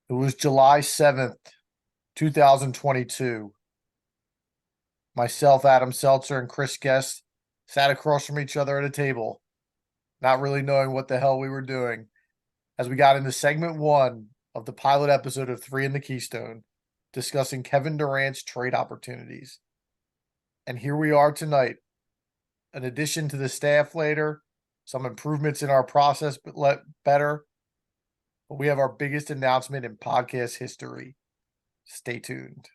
It was July 7th, 2022. Myself, Adam Seltzer, and Chris Guest sat across from each other at a table, not really knowing what the hell we were doing, as we got into segment one of the pilot episode of Three in the Keystone, discussing Kevin Durant's trade opportunities. And here we are tonight, an addition to the staff later, some improvements in our process, but better. But we have our biggest announcement in podcast history. Stay tuned.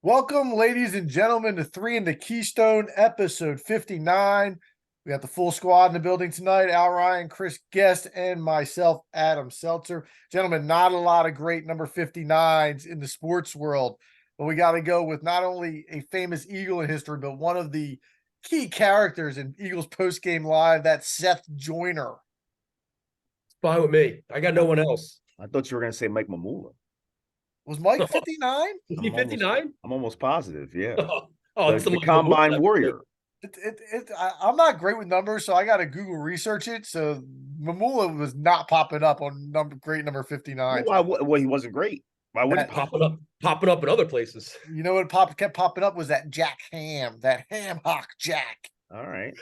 Welcome, ladies and gentlemen, to Three in the Keystone, episode 59. We got the full squad in the building tonight. Al Ryan, Chris Guest, and myself, Adam Seltzer. Gentlemen, not a lot of great number 59s in the sports world, but we got to go with not only a famous Eagle in history, but one of the key characters in Eagles postgame live, that's Seth Joyner. Fine with me. I got no one else. I thought you were going to say Mike Mamula. Was Mike 59? Is he 59? I'm almost positive, yeah. It's the Combine Warrior. I'm not great with numbers, so I got to Google research it. So Mamula was not popping up on great number 59. Well, he wasn't great. Why would popping up in other places? You know what kept popping up was that Jack Ham, that Ham Hock Jack. All right.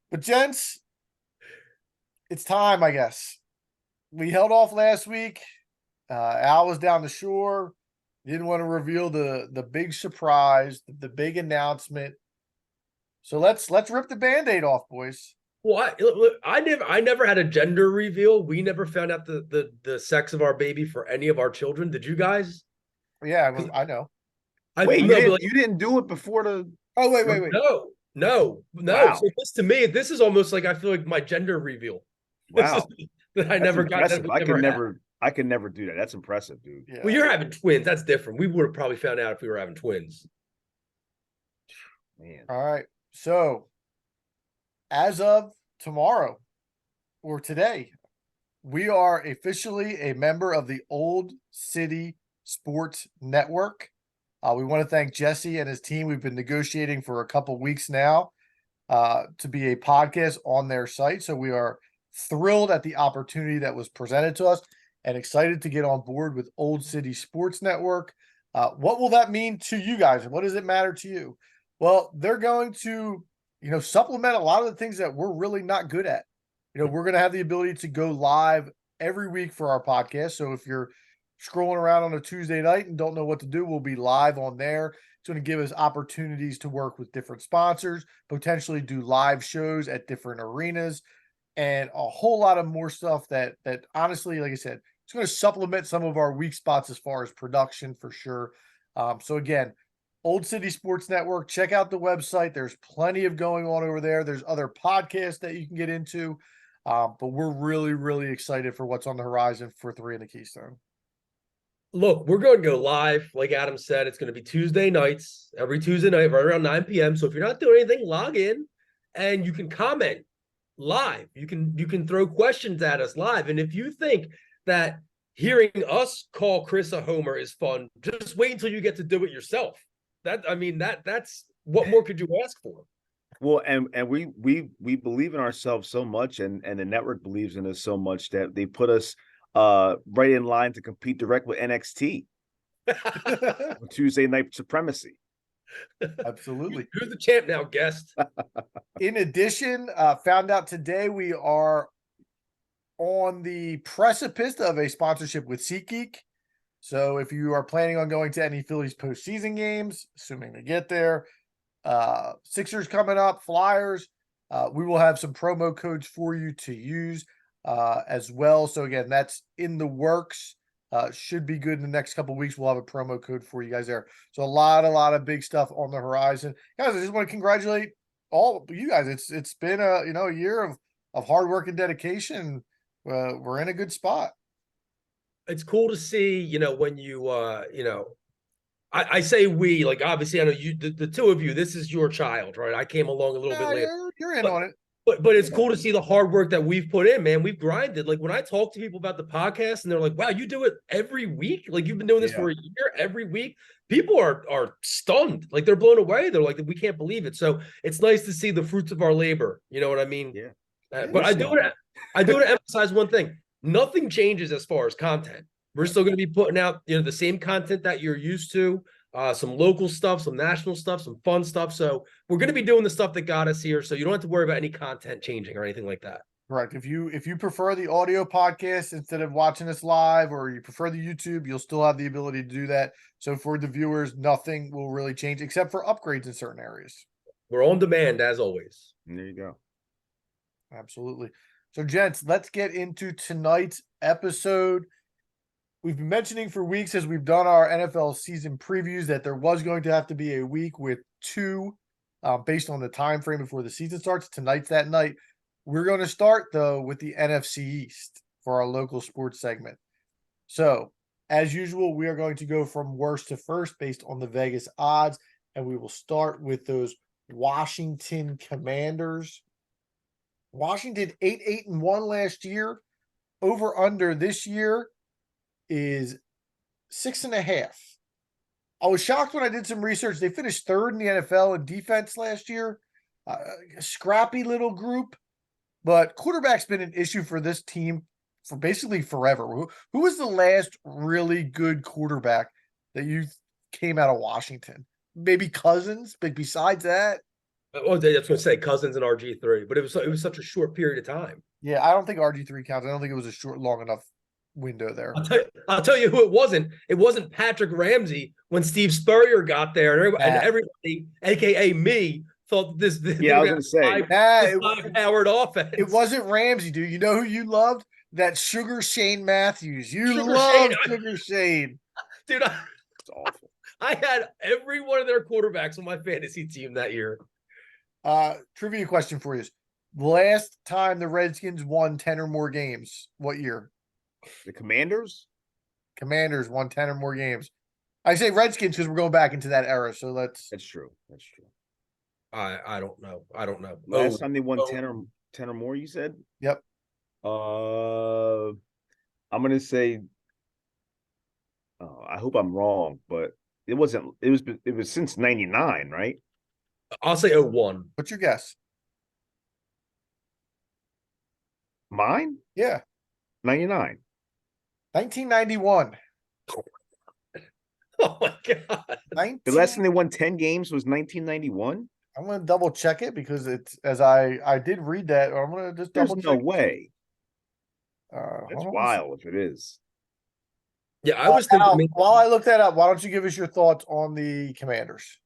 But gents, it's time, I guess. We held off last week. Al was down the shore. Didn't want to reveal the big surprise, the big announcement. So let's rip the Band-Aid off, boys. Well, I never had a gender reveal. We never found out the sex of our baby for any of our children. Did you guys? Yeah, I know. You didn't do it before the. Oh, wait. No. Wow. So this is almost like I feel like my gender reveal. Wow. That I never got. I can never do that. That's impressive, dude. Yeah. Well, you're having twins. That's different. We would have probably found out if we were having twins. Man. All right. So, as of tomorrow or today, we are officially a member of the Old City Sports Network. We want to thank Jesse and his team. We've been negotiating for a couple weeks now to be a podcast on their site. So we are thrilled at the opportunity that was presented to us and excited to get on board with Old City Sports Network. What will that mean to you guys? What does it matter to you? Well, they're going to, supplement a lot of the things that we're really not good at. We're going to have the ability to go live every week for our podcast. So if you're scrolling around on a Tuesday night and don't know what to do, we'll be live on there. It's going to give us opportunities to work with different sponsors, potentially do live shows at different arenas, and a whole lot of more stuff that honestly, like I said, it's going to supplement some of our weak spots as far as production for sure. So again, Old City Sports Network, check out the website. There's plenty of going on over there. There's other podcasts that you can get into. But we're really, really excited for what's on the horizon for Three in the Keystone. Look, we're going to go live. Like Adam said, it's going to be Tuesday nights, every Tuesday night, right around 9 p.m. So if you're not doing anything, log in and you can comment live. You can throw questions at us live. And if you think that hearing us call Chris a homer is fun, just wait until you get to do it yourself. That's what more could you ask for? Well, and we believe in ourselves so much, and the network believes in us so much that they put us right in line to compete direct with NXT Tuesday Night Supremacy. Absolutely. Who's the champ now, Guest? In addition, found out today we are on the precipice of a sponsorship with SeatGeek. So if you are planning on going to any Phillies postseason games, assuming they get there, Sixers coming up, Flyers, we will have some promo codes for you to use as well. So again, that's in the works. Should be good in the next couple of weeks. We'll have a promo code for you guys there. So a lot of big stuff on the horizon. Guys, I just want to congratulate all of you guys. It's been a year of hard work and dedication. We're in a good spot. It's cool to see, when you I say we, like, obviously I know you, the two of you, this is your child, right? I came along a little bit later. You're in on it. But it's cool to see the hard work that we've put in, man. We've grinded. Like when I talk to people about the podcast and they're like, wow, you do it every week? Like you've been doing this for a year every week. People are stunned. Like they're blown away. They're like, we can't believe it. So it's nice to see the fruits of our labor. You know what I mean? Yeah. But I do want to emphasize one thing. Nothing changes as far as content. We're still going to be putting out, the same content that you're used to, some local stuff, some national stuff, some fun stuff. So we're going to be doing the stuff that got us here. So you don't have to worry about any content changing or anything like that. Correct. If you prefer the audio podcast instead of watching us live, or you prefer the YouTube, you'll still have the ability to do that. So for the viewers, nothing will really change except for upgrades in certain areas. We're on demand as always. And there you go. Absolutely. So, gents, let's get into tonight's episode. We've been mentioning for weeks as we've done our NFL season previews that there was going to have to be a week with two, based on the time frame before the season starts. Tonight's that night. We're going to start, though, with the NFC East for our local sports segment. So, as usual, we are going to go from worst to first based on the Vegas odds, and we will start with those Washington Commanders. Washington 8-1 last year. Over under this year is 6.5. I was shocked when I did some research. They finished third in the NFL in defense last year. A scrappy little group, but quarterback's been an issue for this team for basically forever. Who was the last really good quarterback that you came out of Washington? Maybe Cousins, but besides that, I was going to say Cousins and RG3, but it was such a short period of time. yeah, I don't think RG3 counts. I don't think it was a long enough window there. I'll tell you who it wasn't. It wasn't Patrick Ramsey when Steve Spurrier got there, and everybody, aka me, thought this. Yeah, I was going to say high-powered offense. It wasn't Ramsey, dude. You know who you loved? That Sugar Shane Matthews. You love Sugar Shane, dude. It's awful. I had every one of their quarterbacks on my fantasy team that year. Trivia question for you. Last time the Redskins won 10 or more games, what year? The Commanders? Commanders won 10 or more games. I say Redskins because we're going back into that era. So That's true. I don't know. Last time they won 10 or more, you said? Yep. I'm gonna say I hope I'm wrong, but it was since 99, right? I'll say 01. What's your guess? Mine? Yeah. 99. 1991. Oh my god. The last time they won 10 games was 1991? I'm gonna double check it because it's as I did read that. I'm gonna just double check. There's no way. That's wild if it is. Yeah, I was thinking. While I look that up, why don't you give us your thoughts on the Commanders?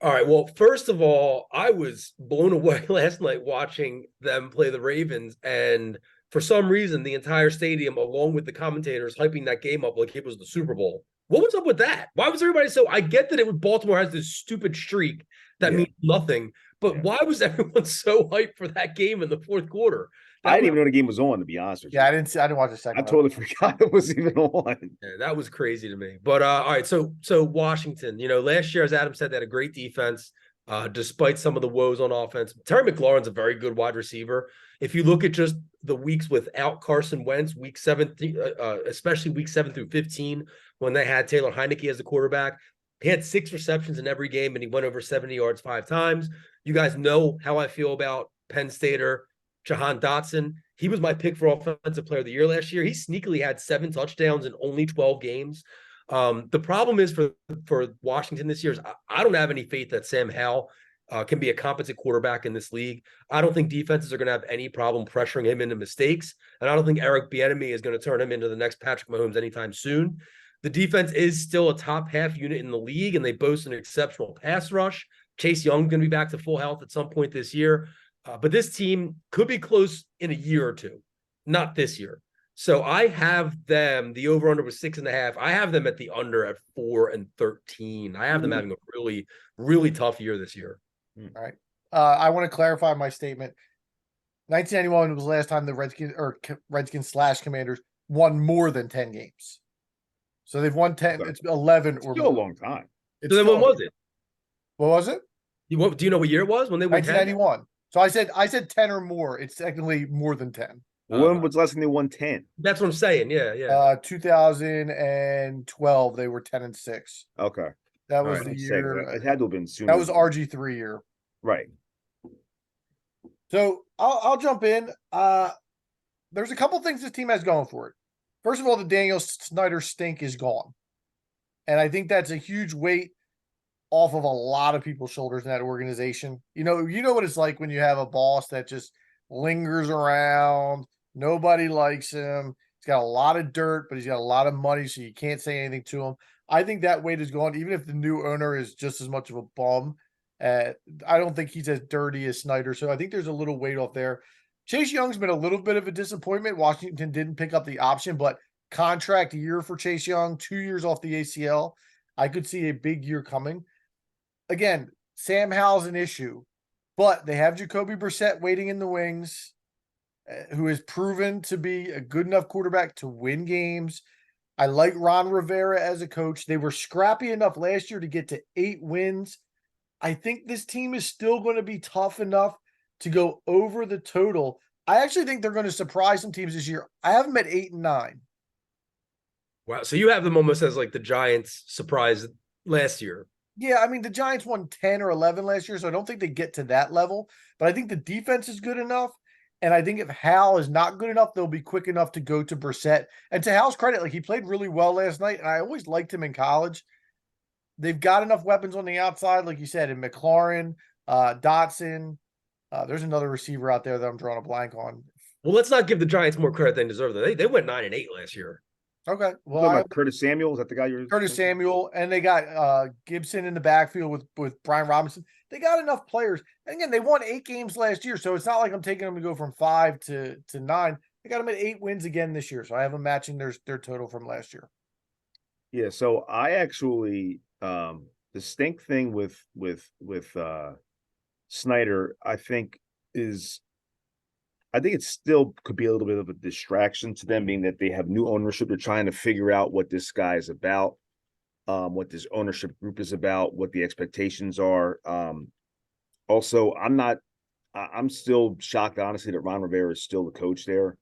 All right. Well, first of all, I was blown away last night watching them play the Ravens, and for some reason, the entire stadium, along with the commentators, hyping that game up like it was the Super Bowl. What was up with that? Why was everybody so? I get that Baltimore has this stupid streak that means nothing, but why was everyone so hyped for that game in the fourth quarter? I didn't even know the game was on, to be honest with you. Yeah, I didn't watch the second. I totally forgot it was even on. Yeah, that was crazy to me. But all right, so Washington, last year, as Adam said, they had a great defense, despite some of the woes on offense. Terry McLaurin's a very good wide receiver. If you look at just the weeks without Carson Wentz, week 7, especially week 7 through 15, when they had Taylor Heineke as the quarterback, he had 6 receptions in every game, and he went over 70 yards 5 times. You guys know how I feel about Penn Stater, Jahan Dotson. He was my pick for Offensive Player of the Year last year. He sneakily had 7 touchdowns in only 12 games. The problem is for Washington this year is I don't have any faith that Sam Howell can be a competent quarterback in this league. I don't think defenses are going to have any problem pressuring him into mistakes, and I don't think Eric Bieniemy is going to turn him into the next Patrick Mahomes anytime soon. The defense is still a top half unit in the league, and they boast an exceptional pass rush. Chase Young's going to be back to full health at some point this year. But this team could be close in a year or two, not this year. So I have them, the over-under was 6.5. I have them at the under at 4-13. I have them having a really, really tough year this year. All right. I want to clarify my statement. 1991 was the last time the Redskins / Commanders won more than 10 games. So they've won 10. It's 11 or still a long time. So then when was it? What was it? Do you know what year it was when they won 1991. 10? So I said 10 or more. It's technically more than 10. When was the last time they won 10? That's what I'm saying. Yeah. 2012, they were 10-6. Okay. That was the year. It had to have been sooner. That was RG3 year. Right. So I'll jump in. There's a couple things this team has going for it. First of all, the Daniel Snyder stink is gone. And I think that's a huge weight off of a lot of people's shoulders in that organization. You know what it's like when you have a boss that just lingers around. Nobody likes him. He's got a lot of dirt, but he's got a lot of money, so you can't say anything to him. I think that weight is gone, even if the new owner is just as much of a bum. I don't think he's as dirty as Snyder, so I think there's a little weight off there. Chase Young's been a little bit of a disappointment. Washington didn't pick up the option, but contract year for Chase Young, 2 years off the ACL. I could see a big year coming. Again, Sam Howell's an issue, but they have Jacoby Brissett waiting in the wings, who has proven to be a good enough quarterback to win games. I like Ron Rivera as a coach. They were scrappy enough last year to get to 8 wins. I think this team is still going to be tough enough to go over the total. I actually think they're going to surprise some teams this year. I have them at 8 and 9. Wow. So you have them almost as like the Giants surprise last year. Yeah, I mean, the Giants won 10 or 11 last year, so I don't think they get to that level. But I think the defense is good enough. And I think if Hal is not good enough, they'll be quick enough to go to Brissett. And to Hal's credit, like, he played really well last night, and I always liked him in college. They've got enough weapons on the outside, like you said, in McLaurin, Dotson. There's another receiver out there that I'm drawing a blank on. Well, let's not give the Giants more credit than they deserve. They went 9-8 last year. Okay. Well, about Curtis Samuel, is that the guy you're Curtis Samuel, and they got Gibson in the backfield with Brian Robinson. They got enough players. And again, they won 8 games last year, so it's not like I'm taking them to go from 5 to 9. I got them at 8 wins again this year, so I have them matching their total from last year. Yeah, so I actually the stink thing with Snyder, I think it still could be a little bit of a distraction to them, being that they have new ownership. They're trying to figure out what this guy is about, what this ownership group is about, what the expectations are. Also, I'm still shocked, honestly, that Ron Rivera is still the coach there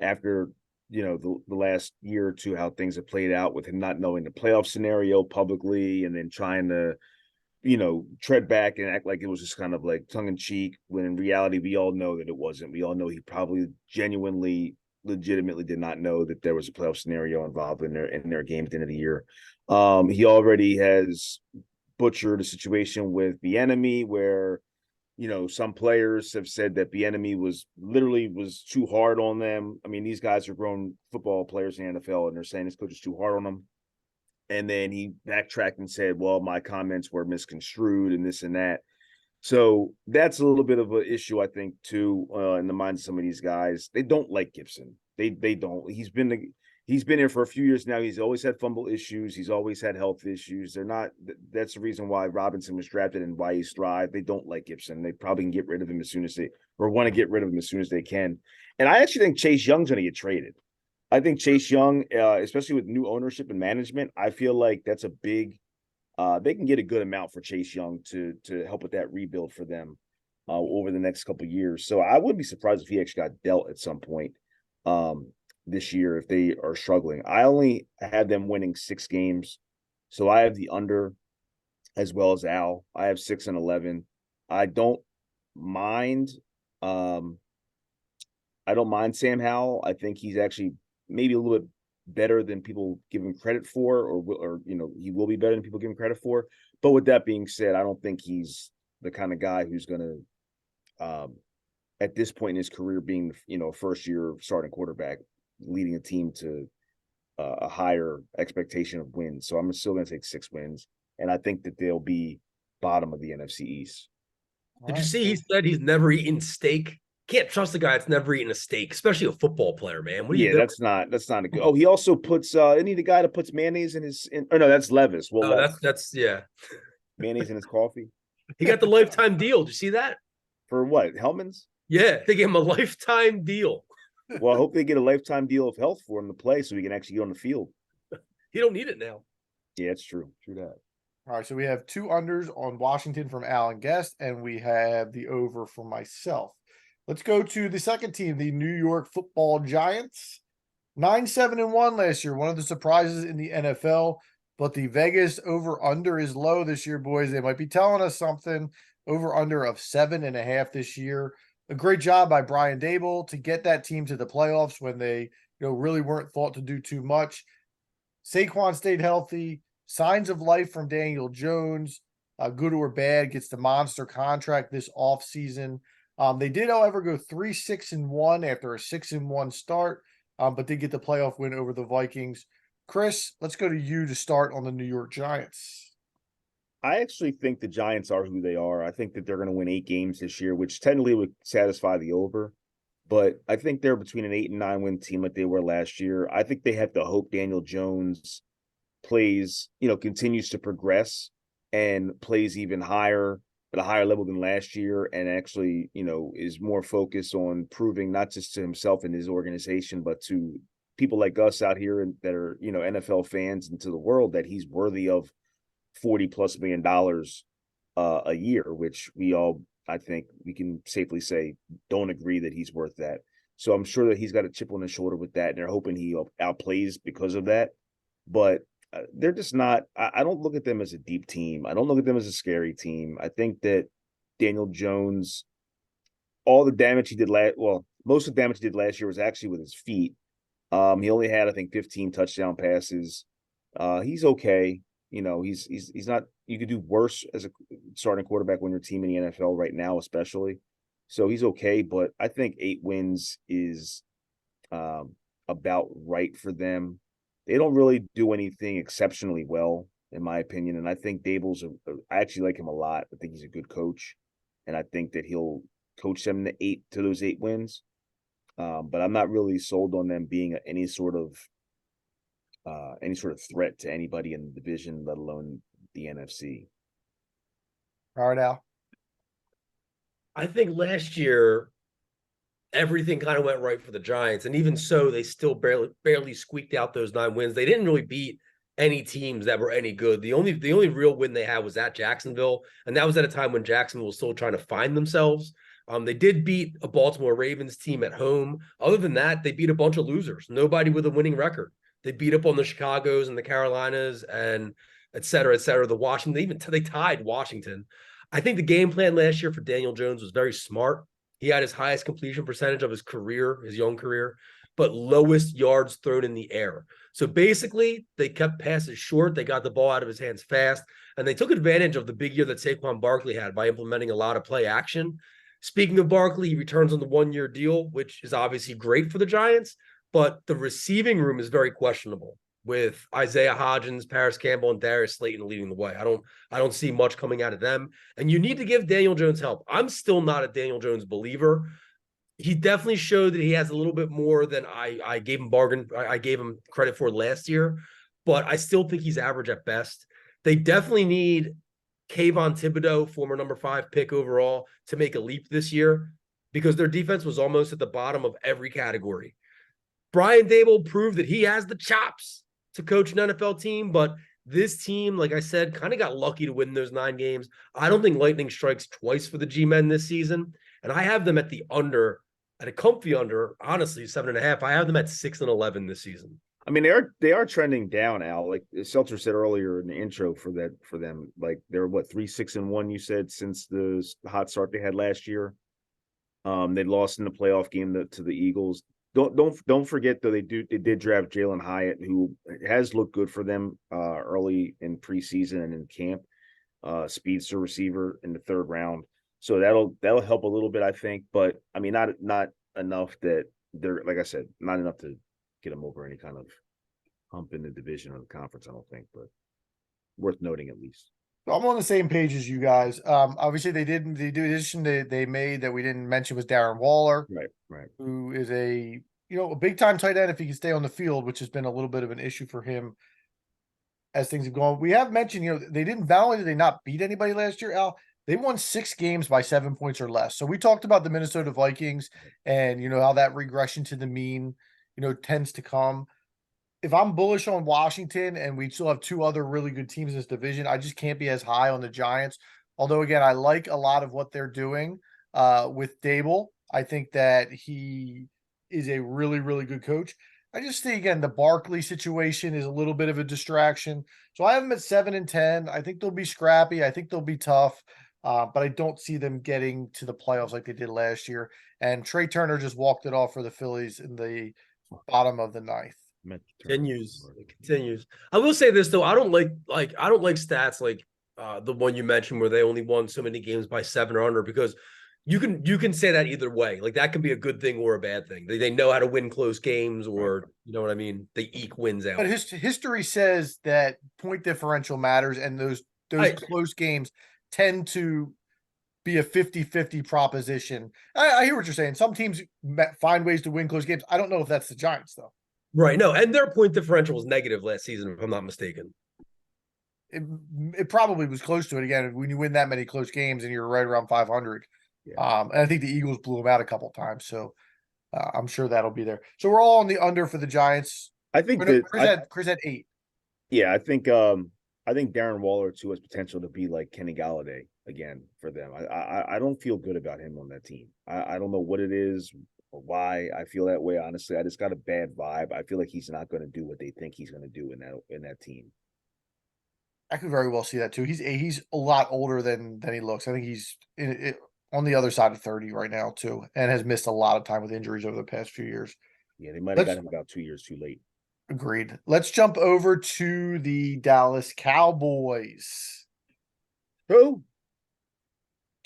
after, the last year or two, how things have played out with him not knowing the playoff scenario publicly and then trying to, tread back and act like it was just kind of like tongue in cheek, when in reality, we all know that it wasn't. We all know he probably legitimately did not know that there was a playoff scenario involved in their game at the end of the year. He already has butchered a situation with the enemy where, some players have said that the enemy was too hard on them. I mean, these guys are grown football players in the NFL, and they're saying this coach is too hard on them. And then he backtracked and said, well, my comments were misconstrued and this and that. So that's a little bit of an issue, I think, too, in the minds of some of these guys. They don't like Gibson. They don't. He's been here for a few years now. He's always had fumble issues. He's always had health issues. That's the reason why Robinson was drafted and why he's thrived. They don't like Gibson. They probably can get rid of him as soon as want to get rid of him as soon as they can. And I actually think Chase Young's going to get traded. I think Chase Young, especially with new ownership and management, I feel like that's a big they can get a good amount for Chase Young to help with that rebuild for them over the next couple of years. So I wouldn't be surprised if he actually got dealt at some point this year if they are struggling. I only had them winning 6 games. So I have the under as well as Al. I have 6 and 11. I don't mind Sam Howell. I think he's actually maybe a little bit better than people give him credit for, or he will be better than people give him credit for. But with that being said, I don't think he's the kind of guy who's going to, at this point in his career, being first year starting quarterback, leading a team to a higher expectation of wins. So I'm still going to take 6 wins, and I think that they'll be bottom of the NFC East. Did you see he said he's never eaten steak? Can't trust a guy that's never eaten a steak, especially a football player, man. What are you doing? That's not a good. Oh, he also puts isn't he the guy that puts mayonnaise in his no, that's Levis. Well, that's yeah. Mayonnaise in his coffee. He got the lifetime deal. Did you see that? For what? Hellman's? Yeah, they gave him a lifetime deal. Well, I hope they get a lifetime deal of health for him to play so he can actually get on the field. He don't need it now. Yeah, it's true. True that. All right, so we have 2 unders on Washington from Alan Guest, and we have the over for myself. Let's go to the second team, the New York Football Giants. 9-7-1 last year, one of the surprises in the NFL, but the Vegas over-under is low this year, boys. They might be telling us something. Over-under of 7.5 this year. a great job by Brian Dable to get that team to the playoffs when they, really weren't thought to do too much. Saquon stayed healthy. Signs of life from Daniel Jones, good or bad, gets the monster contract this offseason. They did, however, go 3-6-1 after a 6-1 start, but did get the playoff win over the Vikings. Chris, let's go to you to start on the New York Giants. I actually think the Giants are who they are. I think that they're going to win 8 games this year, which technically would satisfy the over. But I think they're between an 8 and 9 win team like they were last year. I think they have to hope Daniel Jones plays, continues to progress and plays even higher at a higher level than last year, and actually, is more focused on proving not just to himself and his organization, but to people like us out here that are, NFL fans and to the world that he's worthy of $40+ million a year, which we all, I think we can safely say, don't agree that he's worth that. So I'm sure that he's got a chip on his shoulder with that, and they're hoping he outplays because of that. But they're just not. I don't look at them as a deep team. I don't look at them as a scary team. I think that Daniel Jones, all the damage he did most of the damage he did last year was actually with his feet. He only had, I think, 15 touchdown passes. He's okay. He's not. You could do worse as a starting quarterback when your team in the NFL right now, especially. So he's okay, but I think 8 wins is about right for them. They don't really do anything exceptionally well, in my opinion, and I think Dable's. I actually like him a lot. I think he's a good coach, and I think that he'll coach them to those 8 wins. But I'm not really sold on them being any sort of threat to anybody in the division, let alone the NFC. All right, Al. I think last year everything kind of went right for the Giants, and even so, they still barely squeaked out those 9 wins. They didn't really beat any teams that were any good. The only real win they had was at Jacksonville, and that was at a time when Jacksonville was still trying to find themselves. They did beat a Baltimore Ravens team at home. Other than that, they beat a bunch of losers. Nobody with a winning record. They beat up on the Chicagos and the Carolinas and et cetera, et cetera. The Washington, they tied Washington. I think the game plan last year for Daniel Jones was very smart. He had his highest completion percentage of his career, his young career, but lowest yards thrown in the air. So basically, they kept passes short. They got the ball out of his hands fast, and they took advantage of the big year that Saquon Barkley had by implementing a lot of play action. Speaking of Barkley, he returns on the 1-year deal, which is obviously great for the Giants, but the receiving room is very questionable with Isaiah Hodgins, Paris Campbell, and Darius Slayton leading the way. I don't see much coming out of them. And you need to give Daniel Jones help. I'm still not a Daniel Jones believer. He definitely showed that he has a little bit more than I gave him credit for last year, but I still think he's average at best. They definitely need Kayvon Thibodeau, former number 5 pick overall, to make a leap this year because their defense was almost at the bottom of every category. Brian Dable proved that he has the chops to coach an NFL team, but this team, like I said, kind of got lucky to win those 9 games. I don't think lightning strikes twice for the G-men this season, and I have them at the under, at a comfy under, honestly, 7.5. I have them at 6-11 this season. I mean, they are trending down, Al. Like Seltzer said earlier in the intro for them. Like they're 3-6-1, you said, since the hot start they had last year. They lost in the playoff game to the Eagles. Don't forget though, they did draft Jalen Hyatt, who has looked good for them early in preseason and in camp. Speedster receiver in the 3rd round. So that'll help a little bit, I think. But I mean, not enough that they're, like I said, not enough to get them over any kind of hump in the division or the conference, I don't think, but worth noting at least. So I'm on the same page as you guys. Obviously the addition they made that we didn't mention was Darren Waller, right, who is a big time tight end if he can stay on the field, which has been a little bit of an issue for him as things have gone. We have mentioned, they didn't, not only did they not beat anybody last year, Al, they won 6 games by 7 points or less. So we talked about the Minnesota Vikings and how that regression to the mean tends to come. If I'm bullish on Washington and we still have 2 other really good teams in this division, I just can't be as high on the Giants. Although, again, I like a lot of what they're doing with Dable. I think that he is a really, really good coach. I just think, again, the Barkley situation is a little bit of a distraction. So I have them at 7-10. I think they'll be scrappy. I think they'll be tough. but I don't see them getting to the playoffs like they did last year. And Trey Turner just walked it off for the Phillies in the bottom of the ninth. Continues. I will say this though, I don't like stats like the one you mentioned where they only won so many games by 7 or under, because you can say that either way. Like that can be a good thing or a bad thing. They know how to win close games, or you know what I mean? They eke wins out. But history says that point differential matters, and those close games tend to be a 50-50 proposition. I hear what you're saying. Some teams find ways to win close games. I don't know if that's the Giants, though. Right. No, and their point differential was negative last season, if I'm not mistaken. It probably was close to it again when you win that many close games and you're right around 500. Yeah. And I think the Eagles blew them out a couple times, so I'm sure that'll be there. So we're all on the under for the Giants. I think Chris had 8. Yeah, I think Darren Waller too has potential to be like Kenny Galladay again for them. I don't feel good about him on that team. I don't know what it is or why I feel that way. Honestly, I just got a bad vibe. I feel like he's not going to do what they think he's going to do in that team. I could very well see that too. He's a lot older than he looks. I think he's on the other side of 30 right now too, and has missed a lot of time with injuries over the past few years. Yeah, they might have got him about 2 years too late. Agreed. Let's jump over to the Dallas Cowboys. Who?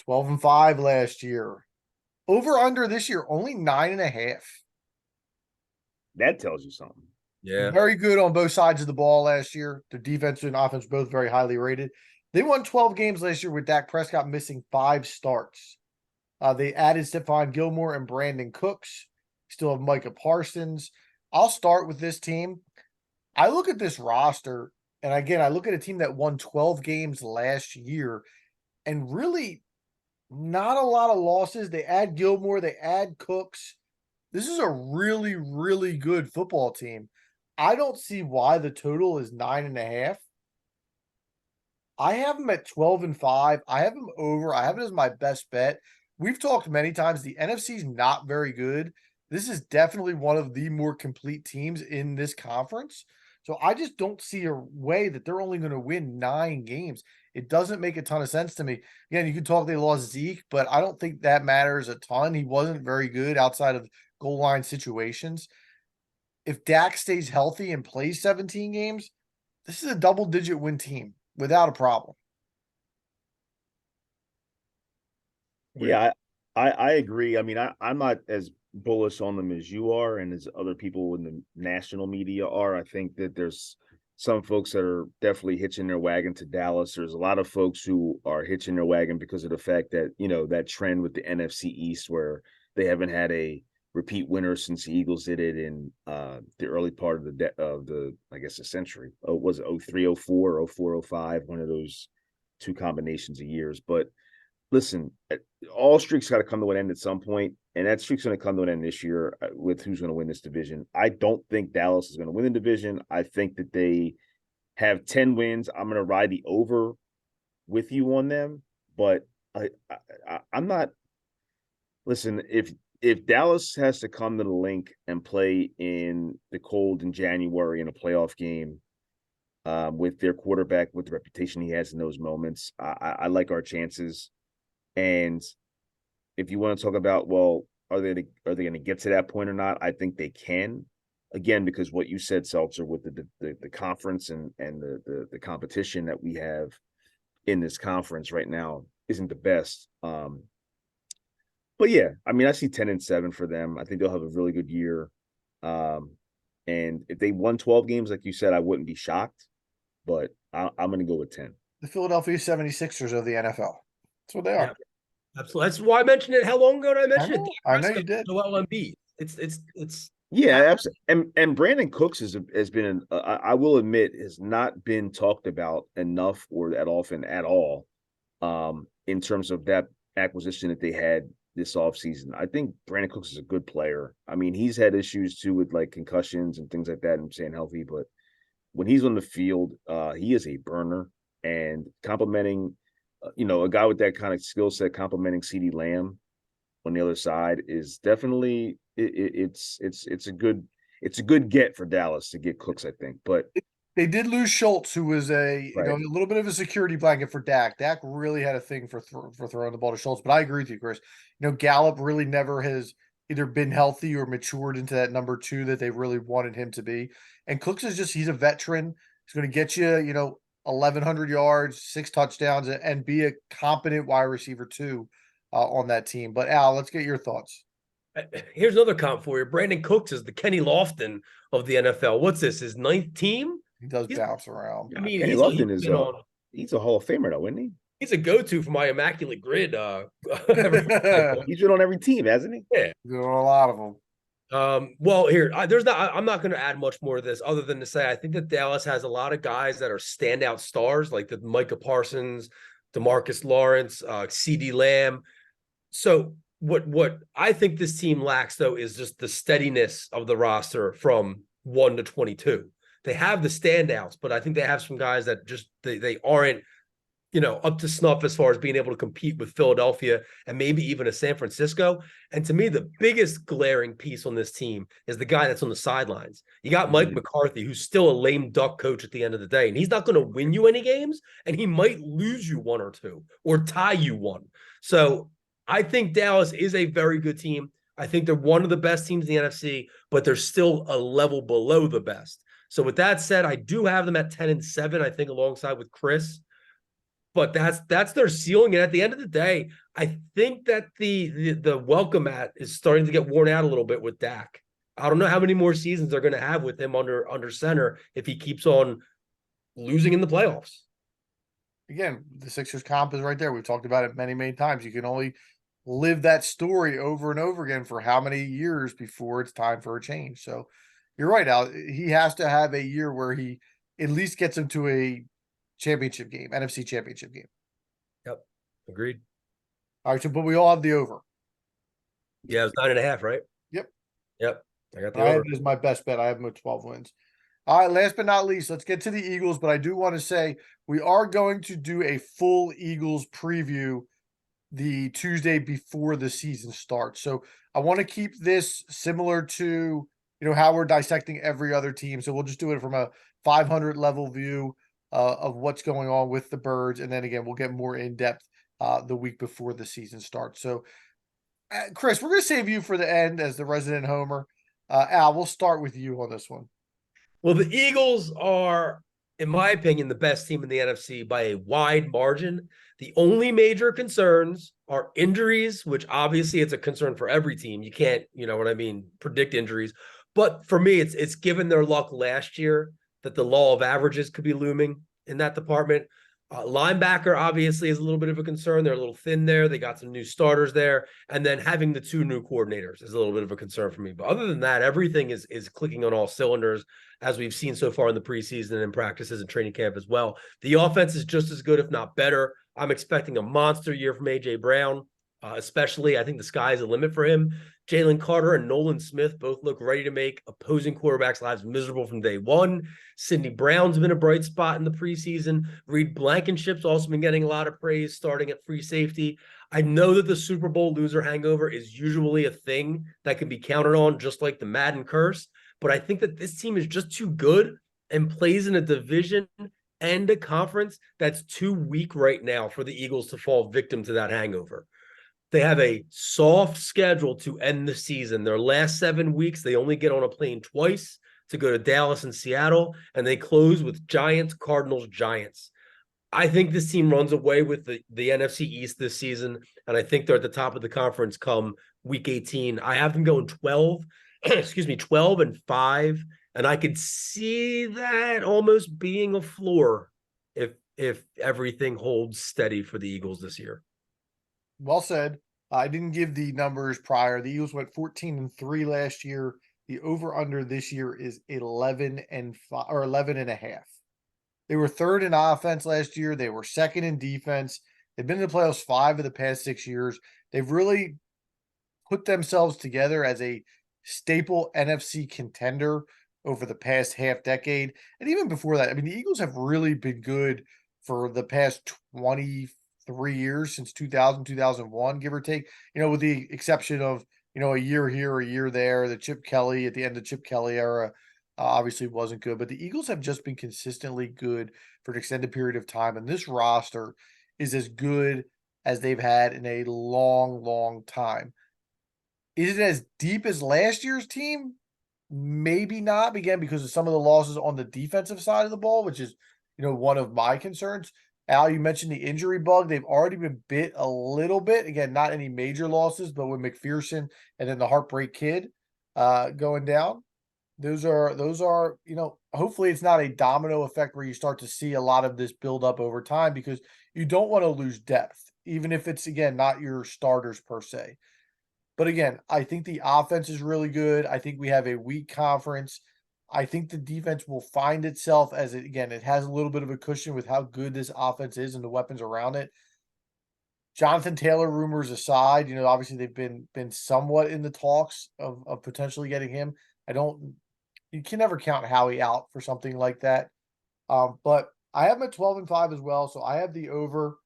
12-5 last year. Over under this year, only 9.5. That tells you something. Yeah. Very good on both sides of the ball last year. Their defense and offense both very highly rated. They won 12 games last year with Dak Prescott missing 5 starts. They added Stephon Gilmore and Brandon Cooks. Still have Micah Parsons. I'll start with this team. I look at this roster, and again, I look at a team that won 12 games last year, and really not a lot of losses. They add Gilmore, they add Cooks. This is a really, really good football team. I don't see why the total is 9.5. I have them at 12-5. I have them over. I have it as my best bet. We've talked many times. The NFC is not very good. This is definitely one of the more complete teams in this conference. So I just don't see a way that they're only going to win 9 games. It doesn't make a ton of sense to me. Again, you could talk they lost Zeke, but I don't think that matters a ton. He wasn't very good outside of goal line situations. If Dak stays healthy and plays 17 games, this is a double-digit win team without a problem. Yeah, I agree. I mean, I'm not as bullish on them as you are and as other people in the national media are. I think that there's some folks that are definitely hitching their wagon to Dallas. There's a lot of folks who are hitching their wagon because of the fact that, you know, that trend with the NFC East where they haven't had a repeat winner since the Eagles did it in the early part of the I guess the century. Oh, was it 03, 04, 04, 05, one of those 2 combinations of years. But listen, all streaks got to come to an end at some point, and that streak's going to come to an end this year with who's going to win this division. I don't think Dallas is going to win the division. I think that they have 10 wins. I'm going to ride the over with you on them, but I'm not. Listen, if Dallas has to come to the Link and play in the cold in January in a playoff game with their quarterback, with the reputation he has in those moments, I like our chances. And if you want to talk about, well, are they going to get to that point or not? I think they can. Again, because what you said, Seltzer, with the conference and the competition that we have in this conference right now isn't the best. But yeah, I mean, I see 10-7 for them. I think they'll have a really good year. And if they won 12 games, like you said, I wouldn't be shocked. But I'm going to go with 10. The Philadelphia 76ers of the NFL. That's what they are. Yeah, absolutely. That's why I mentioned it. How long ago did I mention it? I know you did. Joel Embiid. It's yeah, absolutely. And Brandon Cooks has been I will admit has not been talked about enough or that often at all in terms of that acquisition that they had this offseason. I think Brandon Cooks is a good player. I mean, he's had issues too with like concussions and things like that and staying healthy, but when he's on the field, he is a burner and complimenting, a guy with that kind of skill set complimenting CeeDee Lamb on the other side is definitely it's a good get for Dallas to get Cooks, I think. But They did lose Schultz, who was a Right. a little bit of a security blanket for Dak. Dak really had a thing for throwing the ball to Schultz, but I agree with you, Chris. Gallup really never has either been healthy or matured into that number 2 that they really wanted him to be. And Cooks is he's a veteran. He's going to get you, 1,100 yards, 6 touchdowns, and be a competent wide receiver too on that team. But Al, let's get your thoughts. Here's another comp for you. Brandon Cooks is the Kenny Lofton of the NFL. What's this? His 9th team? He does bounce around. I mean, Kenny Lofton is he's a Hall of Famer though, isn't he? He's a go-to for my immaculate grid. He's been on every team, hasn't he? Yeah, He's on a lot of them. Well, I'm not going to add much more to this other than to say I think that Dallas has a lot of guys that are standout stars, like the Micah Parsons, DeMarcus Lawrence, CD Lamb. So what I think this team lacks though is just the steadiness of the roster from 1 to 22. They have the standouts, but I think they have some guys that just they aren't up to snuff as far as being able to compete with Philadelphia and maybe even a San Francisco. And to me, the biggest glaring piece on this team is the guy that's on the sidelines. You got Mike McCarthy, who's still a lame duck coach at the end of the day, and he's not going to win you any games, and he might lose you 1 or 2 or tie you 1. So I think Dallas is a very good team. I think they're one of the best teams in the NFC, but they're still a level below the best. So with that said, I do have them at 10-7, I think, alongside with Chris. But that's their ceiling. And at the end of the day, I think that the welcome mat is starting to get worn out a little bit with Dak. I don't know how many more seasons they're going to have with him under center if he keeps on losing in the playoffs. Again, the Sixers comp is right there. We've talked about it many, many times. You can only live that story over and over again for how many years before it's time for a change. So you're right, Al. He has to have a year where he at least gets him to a championship game, NFC championship game. Yep. Agreed. All right. So, but we all have the over. Yeah, it was 9.5, right? Yep. I got the I over. have it as my best bet. I have him with 12 wins. All right. Last but not least, let's get to the Eagles. But I do want to say we are going to do a full Eagles preview the Tuesday before the season starts. So I want to keep this similar to, how we're dissecting every other team. So we'll just do it from a 500 level view of what's going on with the Birds. And then again, we'll get more in depth the week before the season starts. So Chris, we're going to save you for the end as the resident homer. Al, we'll start with you on this one. Well, the Eagles are, in my opinion, the best team in the NFC by a wide margin. The only major concerns are injuries, which obviously it's a concern for every team. You can't, predict injuries. But for me, it's given their luck last year that the law of averages could be looming in that department. Linebacker obviously is a little bit of a concern. They're a little thin there. They got some new starters there. And then having the 2 new coordinators is a little bit of a concern for me. But other than that, everything is clicking on all cylinders, as we've seen so far in the preseason and practices and training camp as well. The offense is just as good, if not better. I'm expecting a monster year from A.J. Brown, especially. I think the sky is the limit for him. Jalen Carter and Nolan Smith both look ready to make opposing quarterbacks' lives miserable from day one. Sidney Brown's been a bright spot in the preseason. Reed Blankenship's also been getting a lot of praise starting at free safety. I know that the Super Bowl loser hangover is usually a thing that can be counted on, just like the Madden curse. But I think that this team is just too good and plays in a division and a conference that's too weak right now for the Eagles to fall victim to that hangover. They have a soft schedule to end the season. Their last 7 weeks, they only get on a plane twice to go to Dallas and Seattle, and they close with Giants, Cardinals, Giants. I think this team runs away with the NFC East this season, and I think they're at the top of the conference come week 18. I have them going 12 and 5, and I could see that almost being a floor if everything holds steady for the Eagles this year. Well said. I didn't give the numbers prior. The Eagles went 14-3 last year. The over/under this year is 11-5 or 11.5. They were third in offense last year. They were second in defense. They've been in the playoffs 5 of the past 6 years. They've really put themselves together as a staple NFC contender over the past half decade. And even before that, I mean, the Eagles have really been good for the past 23 years, since 2000, 2001, give or take, with the exception of, a year here, a year there, the Chip Kelly, at the end of Chip Kelly era. obviously wasn't good, but the Eagles have just been consistently good for an extended period of time, and this roster is as good as they've had in a long, long time. Is it as deep as last year's team? Maybe not, again, because of some of the losses on the defensive side of the ball, which is, one of my concerns. Al, you mentioned the injury bug. They've already been bit a little bit. Again, not any major losses, but with McPherson and then the Heartbreak Kid going down. Those are, hopefully it's not a domino effect where you start to see a lot of this build up over time, because you don't want to lose depth, even if it's, again, not your starters per se. But again, I think the offense is really good. I think we have a weak conference. I think the defense will find itself as it has a little bit of a cushion with how good this offense is and the weapons around it. Jonathan Taylor rumors aside, obviously they've been somewhat in the talks of potentially getting him. You can never count Howie out for something like that. But I have him at 12-5 as well. So I have the over.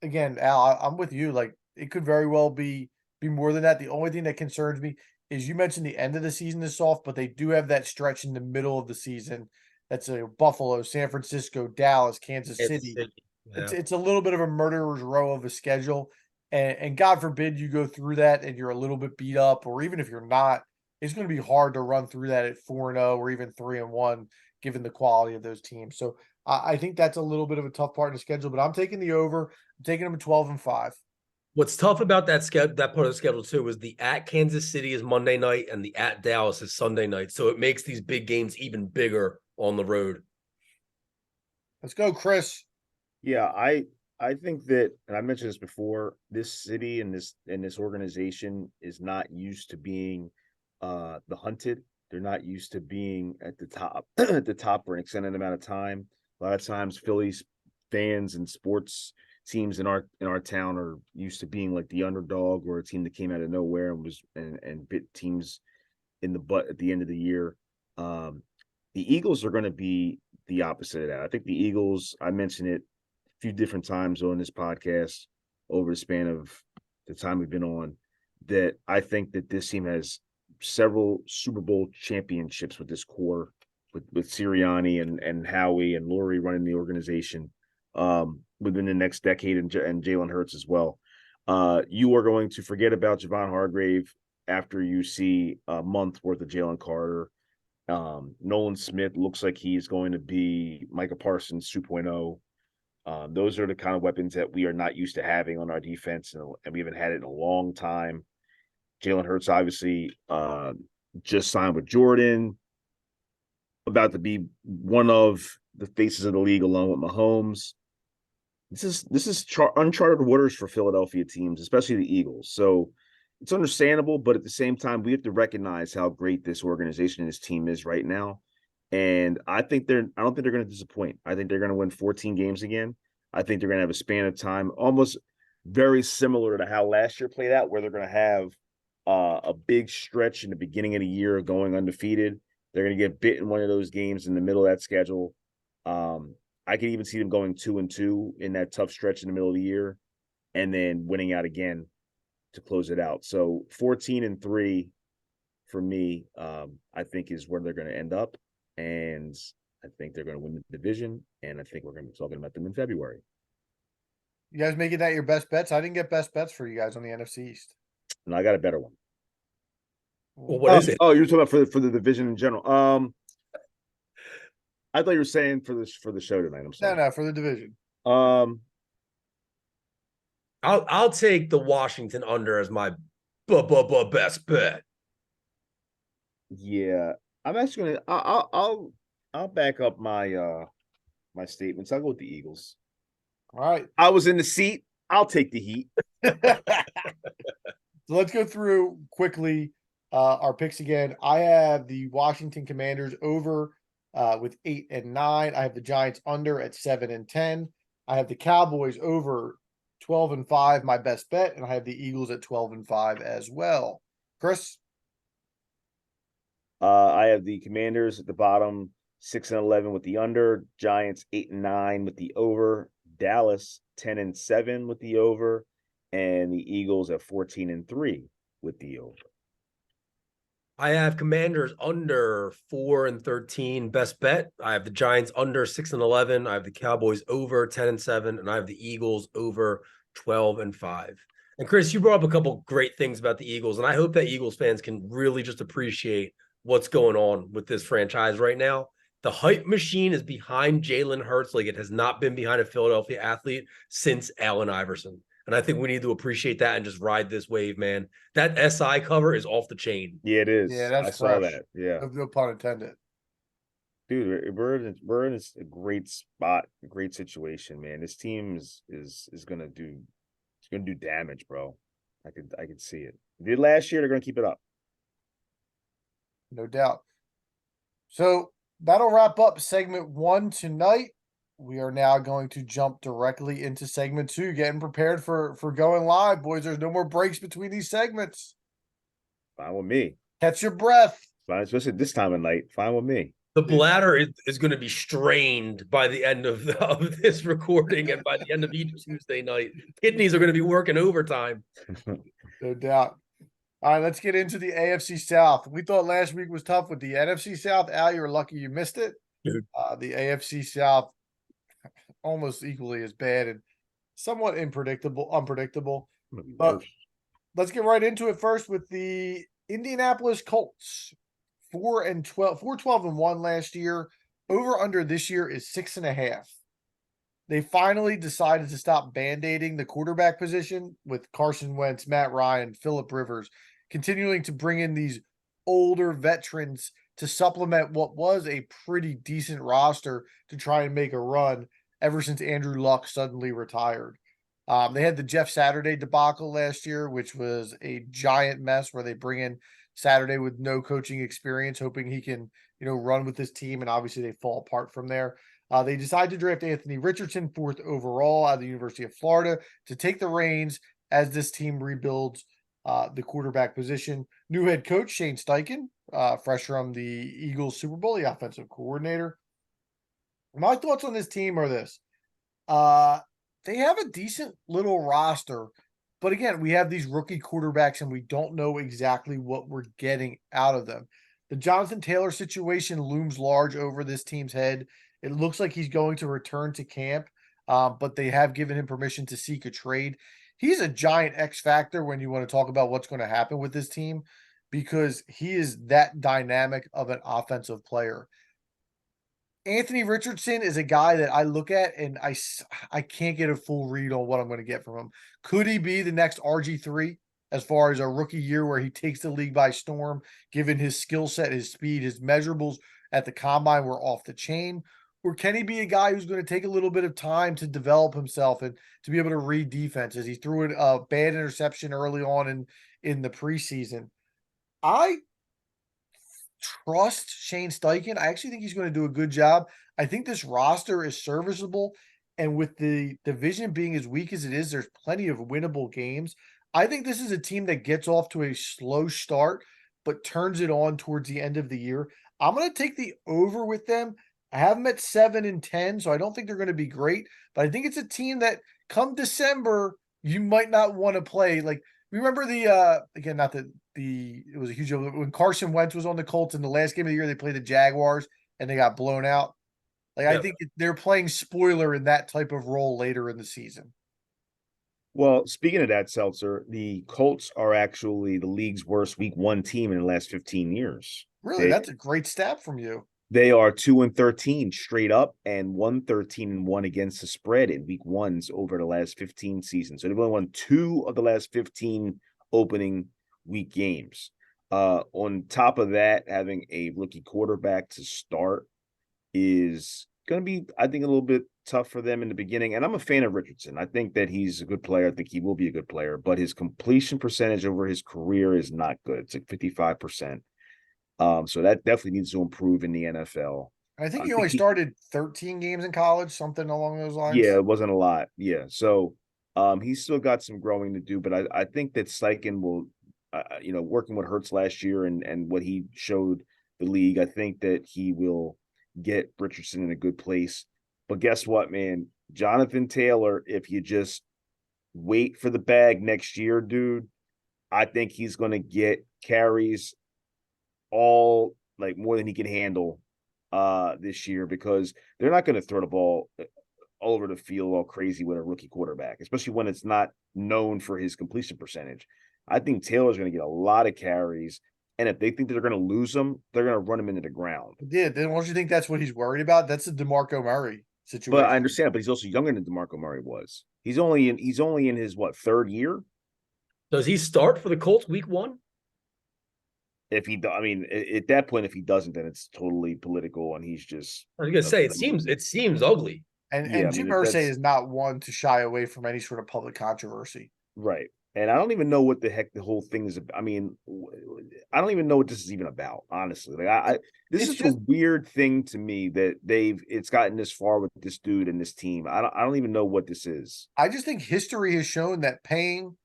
Again, Al, I'm with you. Like, it could very well be more than that. The only thing that concerns me is you mentioned the end of the season is soft, but they do have that stretch in the middle of the season. That's a Buffalo, San Francisco, Dallas, Kansas City. Yeah. It's a little bit of a murderer's row of a schedule. And God forbid you go through that and you're a little bit beat up, or even if you're not, it's going to be hard to run through that at 4-0 or even 3-1, given the quality of those teams. So I think that's a little bit of a tough part in the schedule, but I'm taking the over. I'm taking them at 12-5. What's tough about that part of the schedule too is the at Kansas City is Monday night and the at Dallas is Sunday night. So it makes these big games even bigger on the road. Let's go, Chris. Yeah, I think that, and I mentioned this before, this city and this organization is not used to being the hunted. They're not used to being at the top at the top for an extended amount of time. A lot of times Phillies fans and sports teams in our town are used to being like the underdog, or a team that came out of nowhere and bit teams in the butt at the end of the year. The Eagles are going to be the opposite of that. I think the Eagles, I mentioned it a few different times on this podcast over the span of the time we've been on, that I think that this team has several Super Bowl championships with this core, with Sirianni and Howie and Lurie running the organization within the next decade, and Jalen Hurts as well. You are going to forget about Javon Hargrave after you see a month worth of Jalen Carter. Nolan Smith looks like he's going to be Micah Parsons 2.0. Those are the kind of weapons that we are not used to having on our defense, and we haven't had it in a long time. Jalen Hurts obviously just signed with Jordan, about to be one of the faces of the league along with Mahomes. This is uncharted waters for Philadelphia teams, especially the Eagles. So it's understandable, but at the same time, we have to recognize how great this organization and this team is right now. And I don't think they're going to disappoint. I think they're going to win 14 games again. I think they're going to have a span of time almost very similar to how last year played out, where they're going to have a big stretch in the beginning of the year going undefeated. They're going to get bit in one of those games in the middle of that schedule. I could even see them going 2-2 in that tough stretch in the middle of the year, and then winning out again to close it out. So 14-3 for me, I think is where they're going to end up. And I think they're going to win the division. And I think we're going to be talking about them in February. You guys making that your best bets? I didn't get best bets for you guys on the NFC East. And I got a better one. Well, what is it? Oh, you're talking about for the division in general. I thought you were saying for the show tonight. I'm sorry. No, for the division. I'll take the Washington under as my best bet. Yeah, I'm actually gonna. I'll back up my my statements. I'll go with the Eagles. All right. I was in the seat. I'll take the heat. So let's go through quickly our picks again. I have the Washington Commanders over with 8 and 9. I have the Giants under at 7 and 10. I have the Cowboys over 12 and 5, my best bet, and I have the Eagles at 12 and 5 as well. Chris? I have the Commanders at the bottom, 6 and 11 with the under. Giants 8 and 9 with the over. Dallas 10 and 7 with the over, and the Eagles at 14 and 3 with the over. I have Commanders under 4-13 best bet. I have the Giants under 6-11. I have the Cowboys over 10-7, and I have the Eagles over 12-5. And Chris, you brought up a couple great things about the Eagles, and I hope that Eagles fans can really just appreciate what's going on with this franchise right now. The hype machine is behind Jalen Hurts like it has not been behind a Philadelphia athlete since Allen Iverson. And I think we need to appreciate that and just ride this wave, man. That SI cover is off the chain. Yeah, it is. Yeah, that's I saw fresh. that. Yeah, No pun intended. dude, we're in a great spot, a great situation, man. This team is gonna do damage, bro. I could see it. They did last year, they're gonna keep it up. No doubt. So that'll wrap up segment 1 tonight. We are now going to jump directly into segment 2, getting prepared for going live, boys. There's no more breaks between these segments. Fine with me. Catch your breath. Fine, especially this time of night. Fine with me. The bladder is going to be strained by the end of this recording and by the end of each Tuesday night. Kidneys are going to be working overtime. No doubt. All right, let's get into the AFC South. We thought last week was tough with the NFC South. Al, you're lucky you missed it. Dude. The AFC South almost equally as bad and somewhat unpredictable. But let's get right into it first with the Indianapolis Colts. 4-12-1 last year. Over under this year is 6.5. They finally decided to stop band-aiding the quarterback position with Carson Wentz, Matt Ryan, Phillip Rivers, continuing to bring in these older veterans to supplement what was a pretty decent roster to try and make a run ever since Andrew Luck suddenly retired. They had the Jeff Saturday debacle last year, which was a giant mess where they bring in Saturday with no coaching experience, hoping he can, run with this team. And obviously they fall apart from there. They decided to draft Anthony Richardson, 4th overall out of the University of Florida, to take the reins as this team rebuilds the quarterback position. New head coach Shane Steichen, fresh from the Eagles Super Bowl, the offensive coordinator. My thoughts on this team are this. They have a decent little roster, but again, we have these rookie quarterbacks and we don't know exactly what we're getting out of them. The Jonathan Taylor situation looms large over this team's head. It looks like he's going to return to camp, but they have given him permission to seek a trade. He's a giant X factor when you want to talk about what's going to happen with this team because he is that dynamic of an offensive player. Anthony Richardson is a guy that I look at and I can't get a full read on what I'm going to get from him. Could he be the next RG3 as far as a rookie year where he takes the league by storm, given his skill set, his speed, his measurables at the combine were off the chain? Or can he be a guy who's going to take a little bit of time to develop himself and to be able to read defenses? He threw a bad interception early on in the preseason. I trust Shane Steichen. I actually think he's going to do a good job. I think this roster is serviceable. And with the division being as weak as it is, there's plenty of winnable games. I think this is a team that gets off to a slow start, but turns it on towards the end of the year. I'm going to take the over with them. I have them at 7-10, so I don't think they're going to be great. But I think it's a team that come December, you might not want to play. Like, remember again, not that it was a huge deal. When Carson Wentz was on the Colts in the last game of the year, they played the Jaguars and they got blown out. Like, yep. I think they're playing spoiler in that type of role later in the season. Well, speaking of that, Seltzer, the Colts are actually the league's worst week 1 team in the last 15 years. Really? That's a great stat from you. They are 2-13 straight up and 1-13-1 against the spread in week 1s over the last 15 seasons. So they've only won 2 of the last 15 opening week games. On top of that, having a rookie quarterback to start is going to be, I think, a little bit tough for them in the beginning. And I'm a fan of Richardson. I think that he's a good player. I think he will be a good player, but his completion percentage over his career is not good. It's like 55%. So that definitely needs to improve in the NFL. I think he only started 13 games in college, something along those lines. Yeah, it wasn't a lot. Yeah. So he's still got some growing to do, but I think that Steichen will, working with Hurts last year and what he showed the league, I think that he will get Richardson in a good place. But guess what, man? Jonathan Taylor, if you just wait for the bag next year, dude, I think he's going to get carries all like more than he can handle this year, because they're not going to throw the ball all over the field all crazy with a rookie quarterback, especially when it's not known for his completion percentage. I think Taylor's going to get a lot of carries, and if they think that they're going to lose him, they're going to run him into the ground. Yeah, then don't you think that's what he's worried about? That's the DeMarco Murray situation. But I understand, but he's also younger than DeMarco Murray was. He's only in his third year. Does he start for the Colts week 1? If he, I mean, at that point, if he doesn't, then it's totally political, and he's just. I was gonna say it seems ugly. And Jim Irsay is not one to shy away from any sort of public controversy. Right. And I don't even know what the heck the whole thing is. I mean, I don't even know what this is even about, honestly. Like, this is just a weird thing to me that it's gotten this far with this dude and this team. I don't even know what this is. I just think history has shown that paying